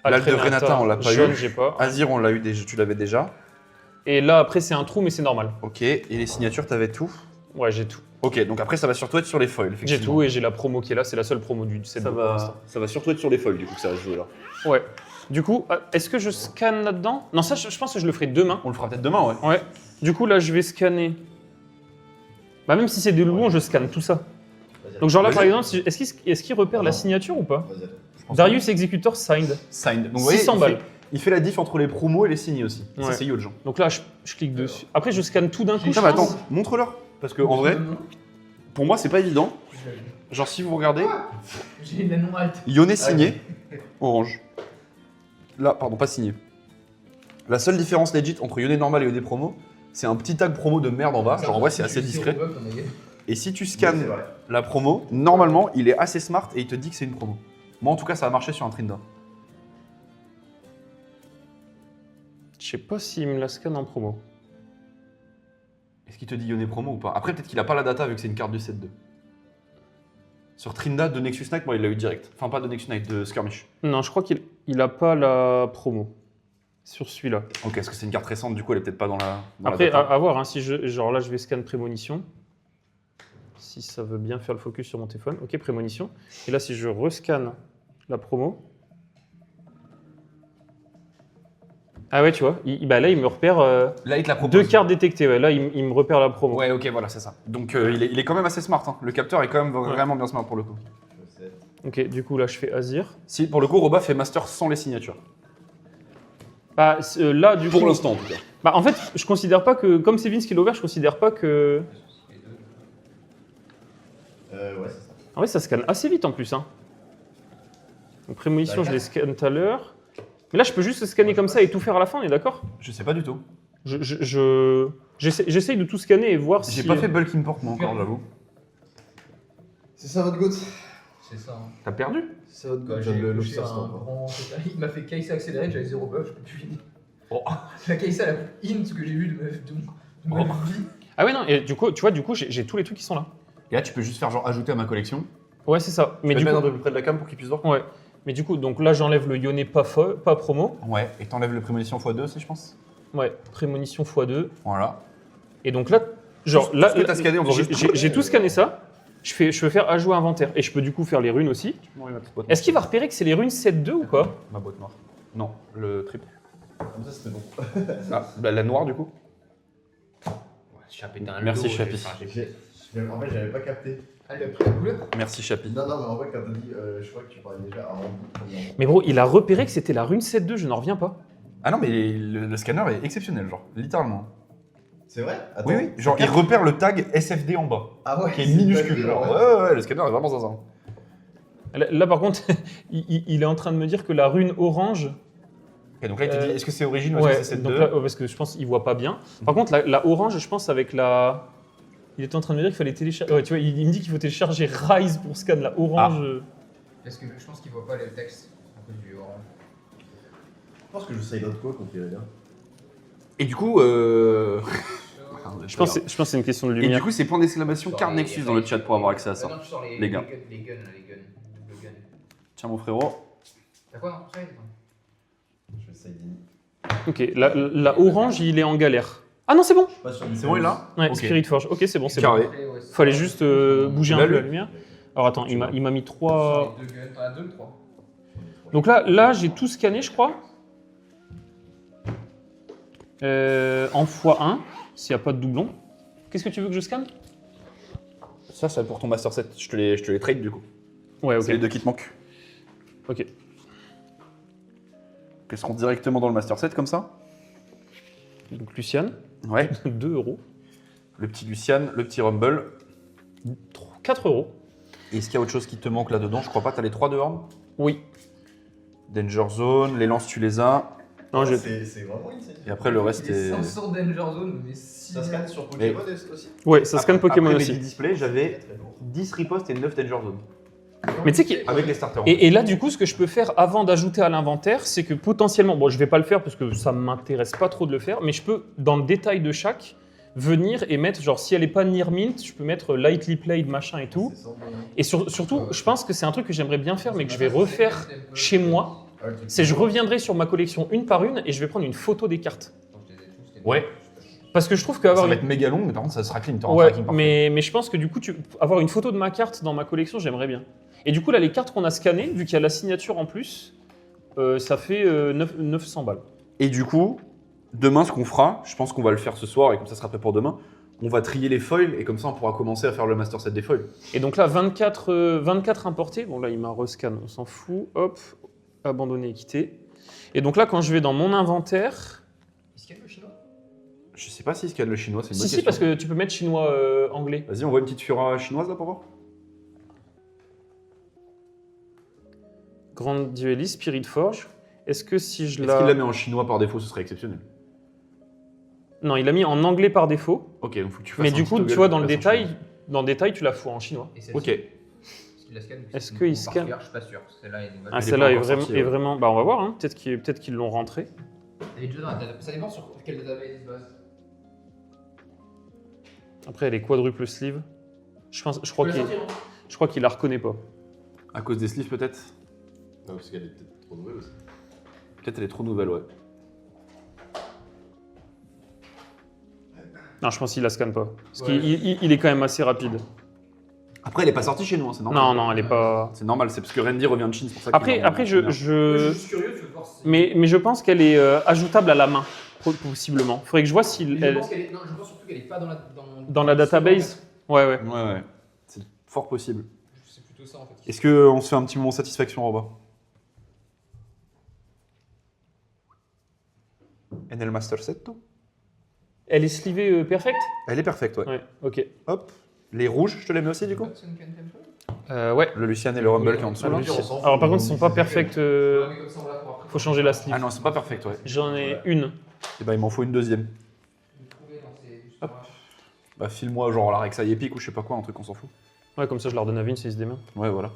Alt L'alt de Renata, on l'a pas jaune, eu. j'ai pas. Azir, on l'a eu, déjà, tu l'avais déjà. Et là, après, c'est un trou, mais c'est normal. Ok, et les signatures, t'avais tout. Ouais, j'ai tout. Ok, donc après ça va surtout être sur les foils, J'ai effectivement. tout et j'ai la promo qui est là, c'est la seule promo du set. Ça va surtout être sur les foils, du coup, que ça va se jouer là. Ouais. Du coup, est-ce que je scanne là-dedans? Non, ça, je pense que je le ferai demain. On le fera peut-être demain, ouais. Ouais. Du coup, là, je vais scanner. Bah, même si c'est des louons, je scanne tout ça. Vas-y, Donc, genre là, Vas-y. par exemple, est-ce qu'il repère la signature ou pas? vas-y. Darius Executor signed. Signed. Donc, vous voyez, 600 balles. Il fait la diff entre les promos et les signes aussi. Ouais. Ça, c'est huge. Donc là, je clique dessus. Après, je scanne tout d'un coup. Putain, je mais pense. attends, montre-leur. Parce que en vrai, pour moi, c'est pas évident. Genre, si vous regardez, J'ai une non halte. Yone est signé, orange. Là, pardon, pas signé. La seule différence legit entre Yone normal et Yone promo, c'est un petit tag promo de merde en bas. Genre, en vrai, c'est assez discret. Et si tu C'est scannes vrai. la promo, normalement, il est assez smart et il te dit que c'est une promo. Moi, en tout cas, ça a marché sur un Trinda. Je sais pas s'il me la scanne en promo. Est-ce qu'il te dit Yone promo ou pas? Après, peut-être qu'il a pas la data vu que c'est une carte du 7-2. Sur Trinda de Nexus Knight, moi il l'a eu direct. Enfin pas de Nexus Knight, de Skirmish. Non, je crois qu'il a pas la promo sur celui-là. Ok, est-ce que c'est une carte récente, du coup elle est peut-être pas dans la Après, data. à voir, hein, si genre là je vais scan prémonition. Si ça veut bien faire le focus sur mon téléphone. Ok, prémonition. Et là, si je rescanne la promo. Ah ouais, tu vois, bah là il me repère Là il te la propose. 2 cartes détectées. Ouais, là il me repère la promo. Ouais, ok, voilà, c'est ça. Donc il est quand même assez smart. Hein. Le capteur est quand même vraiment bien smart pour le coup. Ok, du coup là je fais Azir. Si, pour le coup, Roba fait master sans les signatures. Bah, là du coup. Pour l'instant en tout cas. Bah en fait, je considère pas que, comme c'est Vince qui l'a ouvert, je considère pas que. Ouais, c'est ça. En vrai, ça scanne assez vite en plus. Hein. Donc, prémonition, je les scanne tout à l'heure. Mais là, je peux juste scanner comme ça et tout faire à la fin, on est d'accord? Je sais pas du tout. J'essaye de tout scanner et voir si. J'ai pas fait bulk import moi encore, j'avoue. C'est ça votre goût? C'est ça. Hein. T'as perdu? C'est votre Quand goût, j'ai le touché un Lobster Stamp. grand total, il m'a fait Kaisa accéléré, j'avais 0 buff, je peux plus finir. Oh. La Kaisa la plus int que j'ai vue de ma vie. Ah ouais, non, et du coup, tu vois, j'ai tous les trucs qui sont là. Et là, tu peux juste faire genre ajouter à ma collection. Ouais, c'est ça. Mais Mais du mettre coup, un peu plus près de la cam pour qu'il puisse voir. ouais. Mais du coup, donc là, j'enlève le Yone pas promo. Ouais, et t'enlèves le prémonition x2 aussi, je pense. Ouais, prémonition x2. Voilà. Et donc là, genre, Tout là, ce que t'as scanné, on va juste- j'ai tout scanné ça. Je peux faire ajout inventaire. Et je peux du coup faire les runes aussi. Est-ce qu'il va repérer que c'est les runes 7-2 ou pas? Ma boîte noire. Non, le triple. Comme ça, c'était bon. Ah, bah, la noire du coup. Chappé d'un Merci, lot, Chappy. En fait, j'avais pas capté. Ah, il a pris la couleur? Merci Chapi. Non, mais en vrai, quand t'as dit, je crois que tu parlais déjà avant. Mais bro, il a repéré que c'était la rune 7-2, je n'en reviens pas. Ah non, mais le scanner est exceptionnel, genre, littéralement. C'est vrai? Attends. Oui, oui, genre il repère le tag SFD en bas, Ah ouais. qui est c'est minuscule. pas Genre. grave. Ouais, le scanner est vraiment zinzin. Là, par contre, il est en train de me dire que la rune orange. Et donc là, il te dit, est-ce que c'est origine ou est-ce Ouais, que c'est donc 2 là, parce que je pense qu'il voit pas bien. Par contre, la orange, je pense avec la. Il était en train de me dire qu'il fallait télécharger. Ouais, tu vois, il me dit qu'il faut télécharger Rise pour scan la orange. Parce que je pense qu'il voit pas les textes à cause du orange. Je pense que je sais d'autres quoi qu'on dirait bien. Et du coup, Je pense que c'est une question de Et lumière. du coup, c'est point d'exclamation Sur carte les- Nexus dans le chat pour avoir accès à ça. Non, tu sors Les gars. Les guns, double gun. Tiens, mon frérot. T'as quoi, non? Ça y est, Je vais essayer d'y. Ok, la orange, il est en galère. Ah non, c'est bon. Pas sur C'est bon, il est là Ouais, Ok. Spirit Forge. Ok, c'est bon, c'est bon. Carré. Fallait juste bouger Tu un l'as, peu la lui lumière. Alors attends, il m'a mis 3. Deux guns, t'en as 2 ou 3? Donc là j'ai tout scanné, je crois. En x1, s'il n'y a pas de doublon. Qu'est-ce que tu veux que je scanne? Ça, c'est pour ton Master 7. Je te les trade du coup. Ouais, ok. C'est les deux qui te manquent. Ok. Ils seront directement dans le Master 7 comme ça. Donc Lucian, Ouais. 2 €. Le petit Lucian, le petit Rumble. 4 €. Et est-ce qu'il y a autre chose qui te manque là-dedans? Je crois pas. T'as les 3 dehors. Oui. Danger Zone, les lances, tu les as. Non, j'ai. C'est vraiment insane. Et après, le reste est. 500 Danger Zone, mais si. Ça scanne sur Pokémon aussi? Ouais, ça scanne Pokémon après aussi. mes displays, j'avais 10 ripostes et 9 Danger Zone. Mais tu sais qu'il- Avec les starters. Et là, du coup, ce que je peux faire avant d'ajouter à l'inventaire, c'est que potentiellement, bon, je vais pas le faire parce que ça m'intéresse pas trop de le faire, mais je peux, dans le détail de chaque, venir et mettre, genre, si elle est pas near mint, je peux mettre lightly played, machin et tout. Et surtout, je pense que c'est un truc que j'aimerais bien faire, mais que je vais refaire chez moi. C'est je reviendrai sur ma collection une par une et je vais prendre une photo des cartes. Ouais. Parce que je trouve Ça qu'avoir va une... être méga long, mais par contre, ça sera clean. T'auras un Ouais, tracking parfait. mais je pense que du coup, avoir une photo de ma carte dans ma collection, j'aimerais bien. Et du coup, là, les cartes qu'on a scannées, vu qu'il y a la signature en plus, ça fait 900 balles. Et du coup, demain, ce qu'on fera, je pense qu'on va le faire ce soir et comme ça sera prêt pour demain, on va trier les foils et comme ça, on pourra commencer à faire le Master Set des foils. Et donc là, 24 importés. Bon, là, il m'a rescan, on s'en fout. Hop, abandonner et quitter. Et donc là, quand je vais dans mon inventaire... Est-ce qu'il y a le chinois? Je sais pas si ce qu'il y a de le chinois, c'est une bonne Si, question. parce que tu peux mettre chinois anglais. Vas-y, on voit une petite Fura chinoise là pour voir. Grande Duelist, Spirit Forge. Est-ce que si je Est-ce qu'il la la... met en chinois par défaut, ce serait exceptionnel. Non, il l'a mis en anglais par défaut. Ok, donc faut que tu fasses Mais un du petit coup, toggle tu vois, pour dans le la faire en détail, tu la fous en chinois. Et celle-ci? Ok. Est-ce qu'il la scanne? Est-ce C'est qu'il mon scanne? parfait, je suis pas sûr. Celle-là, elle est Ah, est celle-là pas est encore vraiment, sortie, ouais. Bah, on va voir, hein. Peut-être qu'ils l'ont rentré. Elle est déjà dans la data- Ça dépend sur quelle database de base. Après, elle est quadruple sleeve. Je crois Tu peux la qu'il sortir, hein? Je crois qu'il la reconnaît pas. À cause des sleeves peut-être. Non, parce qu'elle est peut-être trop nouvelle aussi. Peut-être elle est trop nouvelle, ouais. Non, je pense qu'il la scanne pas. Parce Ouais. qu'il est quand même assez rapide. Après, elle est pas sortie chez nous, hein, c'est normal. Non, non, elle est pas. C'est normal, c'est parce que Randy revient de Chine, c'est pour ça qu'il Après, est en- après en je, première. je... Je suis curieux, tu veux voir si. Mais je pense qu'elle est ajoutable à la main, possiblement. Faudrait que je vois si Mais je elle... pense qu'elle est. Non, je pense surtout qu'elle est pas dans la. Dans la database. Ouais, ouais. Ouais, ouais. C'est fort possible. C'est plutôt ça en fait. Est-ce qu'on se fait un petit moment satisfaction, Roba? NL Master 7, toi? Elle est slivée perfect. Elle est parfaite, ouais. Ouais, ok. Hop. Les rouges, je te les mets aussi, du coup? Ouais. Le Lucian et le Rumble qui est en dessous, là. Alors par contre, ils sont pas perfect. Faut changer la sleeve. Ah non, c'est pas perfect, ouais. J'en ai une. Et ben, il m'en faut une deuxième. Bah, file-moi genre la Rek'Sai épique ou je sais pas quoi, un truc, on s'en fout. Ouais, comme ça, je leur donne à Vince et ils se démerdent. Ouais, voilà.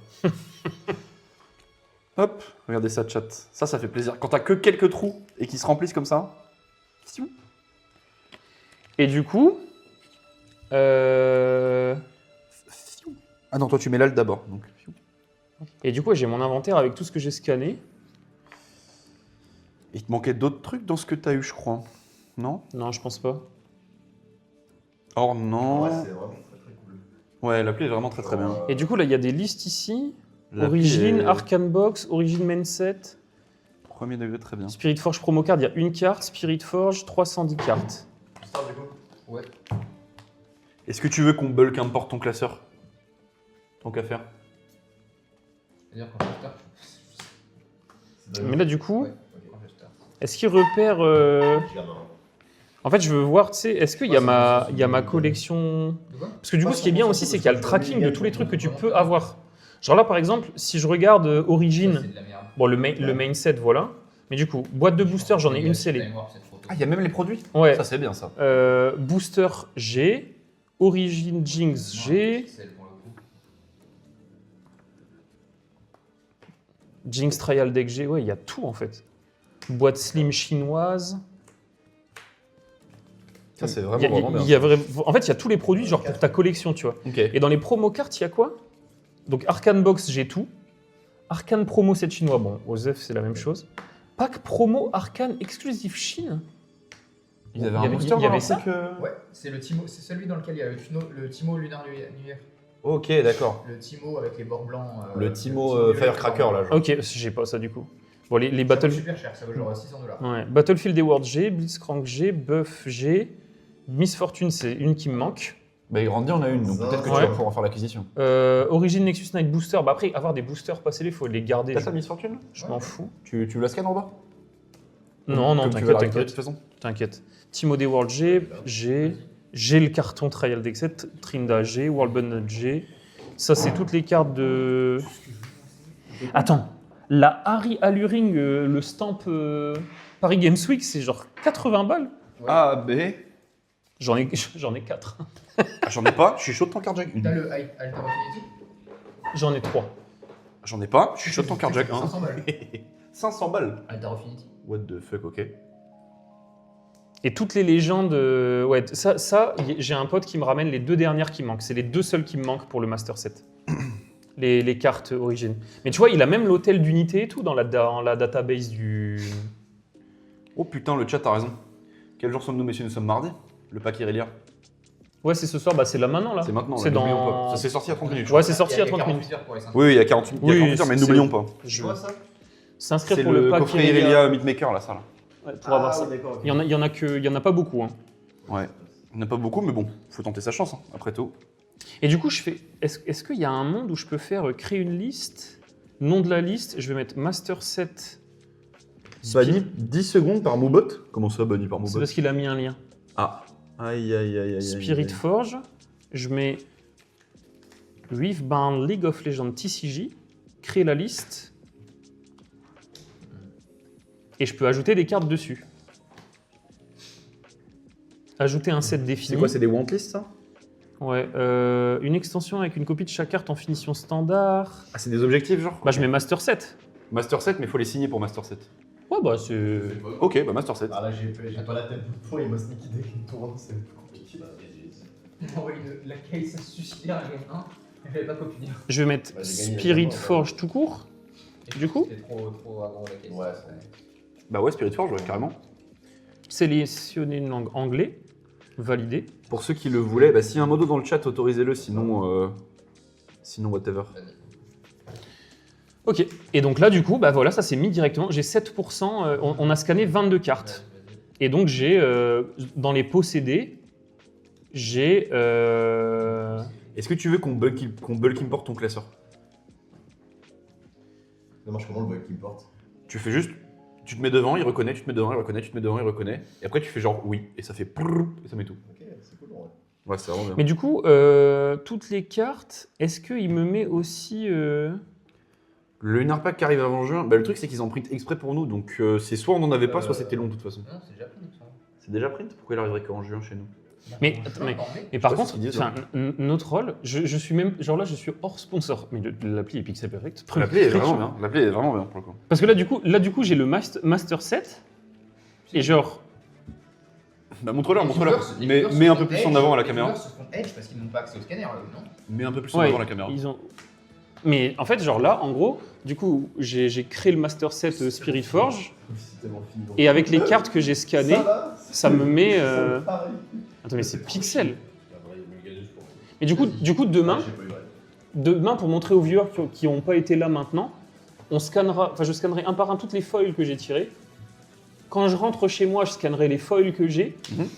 Hop, regardez ça, chat. Ça fait plaisir. Quand t'as que quelques trous et qu'ils se remplissent comme ça. Fiou. Et du coup... Fiou. Ah non, toi tu mets l'alt d'abord. Donc, fiou. Et du coup, j'ai mon inventaire avec tout ce que j'ai scanné. Il te manquait d'autres trucs dans ce que t'as eu, je crois. Non? Non, je pense pas. Or, non. Ouais, c'est vraiment très très cool. Ouais, l'appli est vraiment très très bien. Et du coup, là, il y a des listes ici. L'appli Origine, est- Arcane Box, Origine Main Set, Premier degré, très bien. Spirit Forge Promo Card, il y a une carte, Spirit Forge, 310 cartes. Start du coup. Ouais. Est-ce que tu veux qu'on bulk importe ton classeur? Tant qu'à faire. C'est-à-dire quand je start. Mais là, du coup, Ouais, ok, quand je start. est-ce qu'il repère... En fait, je veux voir, tu sais, est-ce qu'il y a ma collection... De quoi? Parce que du coup, ce qui est bien aussi, c'est qu'il y a le tracking de tous les trucs que tu peux avoir. Genre là, par exemple, si je regarde Ça, Origine, c'est de la merde. bon, le main set, voilà. Mais du coup, boîte de booster, j'en ai une scellée. Ah, il y a même les produits? Ouais. Ça, c'est bien ça. Booster G, Origine Jinx G, Jinx Trial Deck G, ouais, il y a tout en fait. Boîte Slim chinoise. Ça, c'est Il y a- vraiment, vraiment bien. il y a en fait, il y a tous les produits genre pour ta collection, tu vois. Ok. Et dans les promo cartes, il y a quoi? Donc Arcane Box, j'ai tout. Arcane Promo 7 chinois, bon, Osef, c'est la même chose. Pack Promo Arcane Exclusive Chine. Ils avaient Il y un avait- booster il y dans avait leur ça truc, Ouais, c'est le Timo, c'est celui dans lequel il y a le Timo Lunar Nuire. Ok, d'accord. Le Timo avec les bords blancs. Le Timo Firecracker, là, genre. Ok, j'ai pas ça du coup. Bon, les Ça coûte Battle... super cher, ça vaut genre 600 $. Ouais. Battlefield Award G, Blitzcrank G, Buff G, Miss Fortune, c'est une qui me manque. Bah, Randy en a une, donc Ça, peut-être que ouais. tu vas pouvoir en faire l'acquisition. Origin Nexus Night Booster, bah après, avoir des boosters passés, il faut les garder. T'as ça, Miss Fortune? Je m'en fous. Tu la scannes en bas? Non, non, Comme tu veux la t'inquiète, récupérer de t'inquiète. toute façon. T'inquiète. Timo Day World G, j'ai le carton Trial Deck 7, Trinda G, World Bundle G. Ça, c'est toutes les cartes de. Attends, la Harry Alluring, le stamp Paris Games Week, c'est genre 80 balles. A, B. J'en ai 4. Ah, j'en ai pas, je suis chaud de ton carjack. T'as le Alter Affinity? J'en ai 3. J'en ai pas, je suis chaud de ton carjack. 500 balles. 500 balles. Alter Affinity. What the fuck, ok. Et toutes les légendes. Ouais, j'ai un pote qui me ramène les 2 dernières qui manquent. C'est les 2 seules qui me manquent pour le Master 7. les cartes origines. Mais tu vois, il a même l'hôtel d'unité et tout dans la database du. Oh putain, le chat a raison. Quel jour sommes-nous, messieurs? Nous sommes mardi. Le pack Irelia. Ouais, c'est ce soir, bah c'est là maintenant là. C'est maintenant, C'est là, n'oublions dans. pas. Ça s'est sorti à 30 minutes. je Ouais, crois. c'est sorti Il y à 30 minutes. 48 heures pour les 500. Oui, il y a 48 Oui, 48 heures, mais c'est- n'oublions pas. Je- Quoi ça? S'inscrire C'est pour le le pack coffret Irelia. Irelia Meatmaker, là, ça. Là. Ouais, pour avoir ça. ouais, d'accord. ok. Il y en a pas beaucoup. Hein. Ouais. Il n'y en a pas beaucoup, mais bon, faut tenter sa chance, hein, après tout. Et du coup, je fais. Est-ce qu'il y a un monde où je peux faire créer une liste? Nom de la liste, je vais mettre Master 7. Banni 10 secondes par Moobot. Comment ça, banni par C'est Moobot? parce qu'il a mis un lien. Ah. Aïe, aïe, aïe, aïe. Spirit Forge, je mets Riftbound League of Legends TCG, créer la liste, et je peux ajouter des cartes dessus. Ajouter un set défini. C'est quoi, c'est des wantlists, ça? Ouais, une extension avec une copie de chaque carte en finition standard. Ah, c'est des objectifs, genre? Bah, je mets Master 7. Master 7, mais il faut les signer pour Master 7. Ouais, bah, c'est. Ok, bah Master 7. Ah là, j'ai pas la tête de point, il m'a sneaké dès qu'il tourne, c'est compliqué. Il m'a envoyé la case suicidaire à game 1. J'avais pas copie. Je vais mettre Bah, j'ai gagné Spirit évidemment, Forge tout court. Du coup C'était trop agro la caisse. Ouais, Bah ouais, Spirit Forge, ouais, carrément. Sélectionner une langue anglais. Validé. Pour ceux qui le voulaient, bah, s'il y a un modo dans le chat, autorisez-le, sinon whatever. Ok. Et donc là, du coup, bah voilà, ça s'est mis directement. J'ai 7%. On a scanné 22 cartes. Et donc j'ai, dans les possédés, j'ai... Est-ce que tu veux qu'on bulk import ton classeur? Ça marche comment le bug qui me porte? Tu fais juste, tu te mets devant, il reconnaît, tu te mets devant, il reconnaît, tu te mets devant, il reconnaît. Et après tu fais genre oui, et ça fait prrrr, et ça met tout. Ok, c'est cool, ouais. Ouais, c'est vraiment bien. Mais du coup, toutes les cartes, est-ce qu'il me met aussi... Le Lunar Pack qui arrive avant juin, bah, le truc c'est qu'ils en print exprès pour nous, donc c'est soit on en avait pas, soit c'était long de toute façon. Non, c'est déjà pris, ça. C'est déjà print? Pourquoi il arriverait qu'en juin chez nous? Mais, Bon, attends, mais- en mai. Et par Je sais pas contre, ce qu'ils disent, enfin, notre rôle, je suis même... Genre là, je suis hors sponsor. Mais l'appli est Pixel Perfect. L'appli est vraiment bien, l'appli est vraiment bien pour le coup. Parce que là, du coup j'ai le master set. Et genre... Bah montre-leur, Les montre-leur. viewers- les Mets viewers un se peu font plus en edge, avant à la les caméra. viewers se font edge parce qu'ils n'ont pas accès au scanner, non? Mets un peu plus en Ouais, avant la caméra. ils ont... Mais en fait, genre là, en gros, du coup, j'ai créé le master set Spirit Forge. C'est tellement fini. Et avec les cartes que j'ai scannées, ça me met... Pareil. Attends, mais c'est Pixel. Ah, bah, il me gagne juste pour- Et du coup demain, J'ai pas eu, ouais. demain, pour montrer aux viewers qui n'ont pas été là maintenant, on scannera, enfin je scannerai un par un toutes les foils que j'ai tirées. Quand je rentre chez moi, je scannerai les foils que j'ai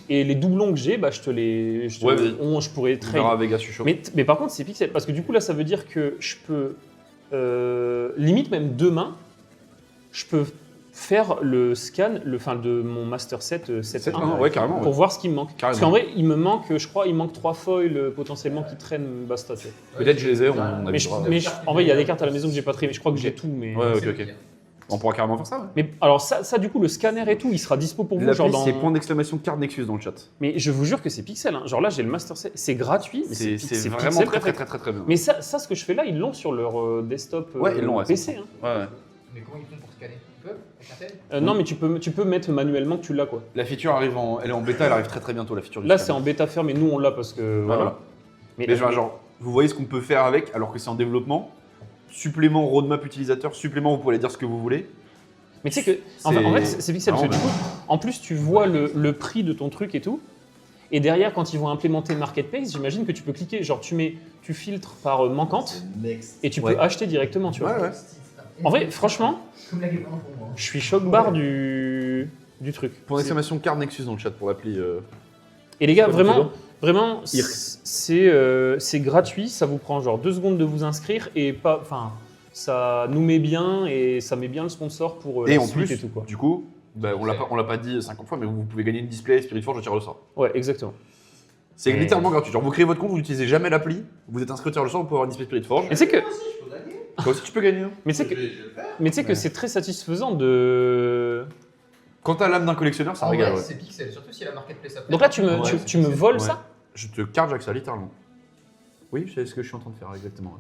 et les doublons que j'ai, bah je te les, je, te- Ouais, vas-y. je pourrais On verra à trade. Vegas, je suis chaud. Mais par contre, c'est Pixel parce que du coup là, ça veut dire que je peux limite même demain, je peux faire le scan, de mon master set 7.1 Ouais, carrément. pour Ouais. voir ce qui me manque. Parce Carrément. qu'en vrai, il me manque, je crois, il manque 3 foils potentiellement qui traînent basta. Tu sais. Peut-être je les ai, on Mais, avisera. en vrai, il y a des cartes à la maison que j'ai pas triées, mais je crois que j'ai tout. Mais, Ouais, ok. On pourra carrément faire ça, ouais. mais alors ça, du coup, le scanner et tout, il sera dispo pour vous. Genre L'appli, dans... c'est point d'exclamation carte Nexus dans le chat. Mais je vous jure que c'est Pixel. Hein. Genre là, j'ai le Master Set, c'est gratuit. Mais C'est Pixel vraiment très Perfect. très bien. Mais ça, ce que je fais là, ils l'ont sur leur desktop Ouais, ils l'ont, ouais, PC. Hein. Ouais. Mais comment ils font pour scanner? Ils peuvent avec un tel? Non, mais tu peux mettre manuellement que tu l'as quoi. La feature arrive elle est en bêta, elle arrive très bientôt la feature du Là, scan. c'est en bêta ferme, mais nous on l'a parce que voilà. Mais genre, vous voyez ce qu'on peut faire avec alors que c'est en développement. Supplément roadmap utilisateur, supplément vous pouvez aller dire ce que vous voulez. Mais tu sais que, en fait, c'est Pixel. Parce que du coup, en plus, tu vois le prix de ton truc et tout. Et derrière, quand ils vont implémenter Marketplace, j'imagine que tu peux cliquer, genre tu filtres par manquante et tu peux acheter directement, tu vois. Ouais. En vrai, franchement, Comme la game pour moi. je suis choc barre du truc. Point d'exclamation carte Nexus dans le chat pour l'appli. Et les gars, C'est quoi ton vraiment, IRC. c'est gratuit, ça vous prend genre 2 secondes de vous inscrire et pas, enfin, ça nous met bien et ça met bien le sponsor pour Et la en suite plus, et tout quoi. du coup, bah, on l'a pas dit 50 fois, mais vous pouvez gagner une display Spirit Forge au tirage au sort. Ouais, exactement. C'est Et- littéralement gratuit. Genre, vous créez votre compte, vous n'utilisez jamais l'appli, vous êtes inscrit au tirage au sort, vous pouvez avoir une display Spirit Forge. Et c'est que, Toi aussi, tu peux gagner. Hein. mais tu sais que, Ouais. c'est très satisfaisant de. Quand t'as l'âme d'un collectionneur, ça En régale. vrai, Ouais. c'est Pixel, surtout si la marketplace après. Donc là, tu me Ouais, voles Ouais. ça. Je te carjack ça littéralement. Oui, c'est ce que je suis en train de faire exactement.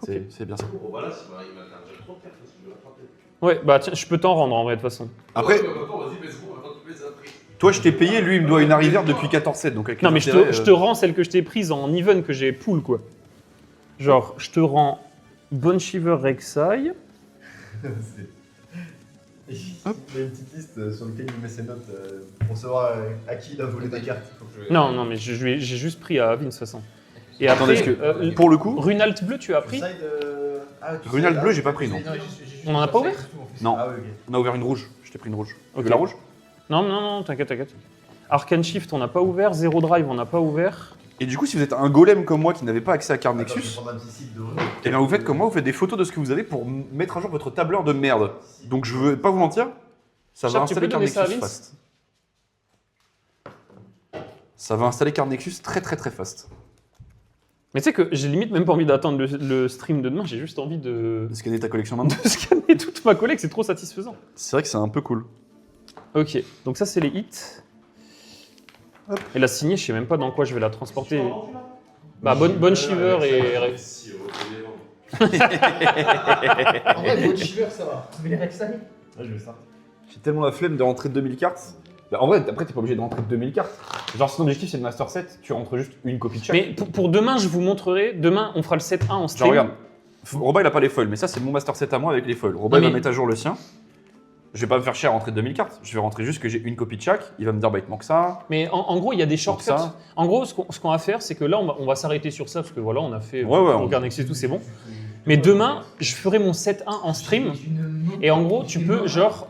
Ouais. C'est bien ça. Bon, voilà, il m'a déjà trop de cartes parce que je vais la frapper. Ouais, bah tiens, je peux t'en rendre en vrai de toute façon. Après, Ouais, mais attends, vas-y, mais c'est bon, maintenant tu les as pris. toi je t'ai payé, lui il me doit une arrivère depuis 14-7. Donc avec Non, les mais je intérêts, te rends celle que je t'ai prise en even que j'ai pool quoi. Genre, je te rends Bone Shiver Rek'Sai. Il y a une petite liste sur laquelle il met ses notes pour savoir à qui il a volé ta carte. Non, mais j'ai juste pris à Avin de toute façon. Et Attendez, après, est-ce que pour le coup, Runalt bleu, tu as pris? Runal bleu, j'ai pas pris non. On en a pas ouvert? Non. Ah oui, ok. On a ouvert une rouge. Je t'ai pris une rouge. Tu Ok. veux la rouge? Non, t'inquiète. Arcane Shift, on n'a pas ouvert. Zero Drive, on n'a pas ouvert. Et du coup, si vous êtes un golem comme moi qui n'avait pas accès à carte Attends, je vais Nexus, prendre un petit site de et bien vous faites comme moi, vous faites des photos de ce que vous avez pour mettre à jour votre tableur de merde. Donc je veux pas vous mentir, ça va Charles, tu installer peux carte donner ça à Nexus Vince fast. Ça va installer carte Nexus très fast. Mais tu sais que j'ai limite même pas envie d'attendre le stream de demain, j'ai juste envie de De scanner ta collection maintenant. scanner toute ma collègue, c'est trop satisfaisant. C'est vrai que c'est un peu cool. Ok, donc ça c'est les hits. Et la signée, je sais même pas dans quoi je vais la transporter. Bah, bonne Shiver et. Si, au téléphone. En vrai, Bone Shiver, ça va. Mais les Rek'Sai? Ouais, je vais ça. J'ai tellement la flemme de rentrer 2000 cartes. Bah, en vrai, après, t'es pas obligé de rentrer 2000 cartes. Genre, si ton objectif c'est le Master 7, tu rentres juste une copie de chaque. Mais pour demain, je vous montrerai. Demain, on fera le 7-1 en Genre, stream. regarde, Roba il a pas les foils, mais ça c'est mon Master 7 à moi avec les foils. Roba Non, il va mais- mettre à jour le sien. Je vais pas me faire chier à rentrer 2000 cartes. Je vais rentrer juste que j'ai une copie de chaque. Il va me dire, bah il te manque ça. Mais en gros, il y a des shortcuts. ça. En gros, ce qu'on va faire, c'est que là, on va s'arrêter sur ça parce que voilà, on a fait. Ouais, on regarde et tout, c'est bon. Mais demain, je ferai mon 7-1 en stream. Et en gros, tu peux, genre,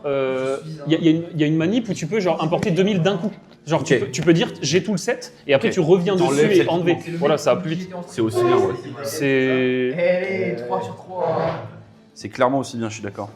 il y a une manip où tu peux, genre, importer 2000 d'un coup. Genre, Ok. tu peux dire, j'ai tout le set, et après, Ok. tu reviens T'enlèves dessus et cette enlever. licence. Voilà, ça va plus vite. C'est aussi bien, ouais. C'est. Allez, 3 sur 3. C'est clairement aussi bien, je suis d'accord.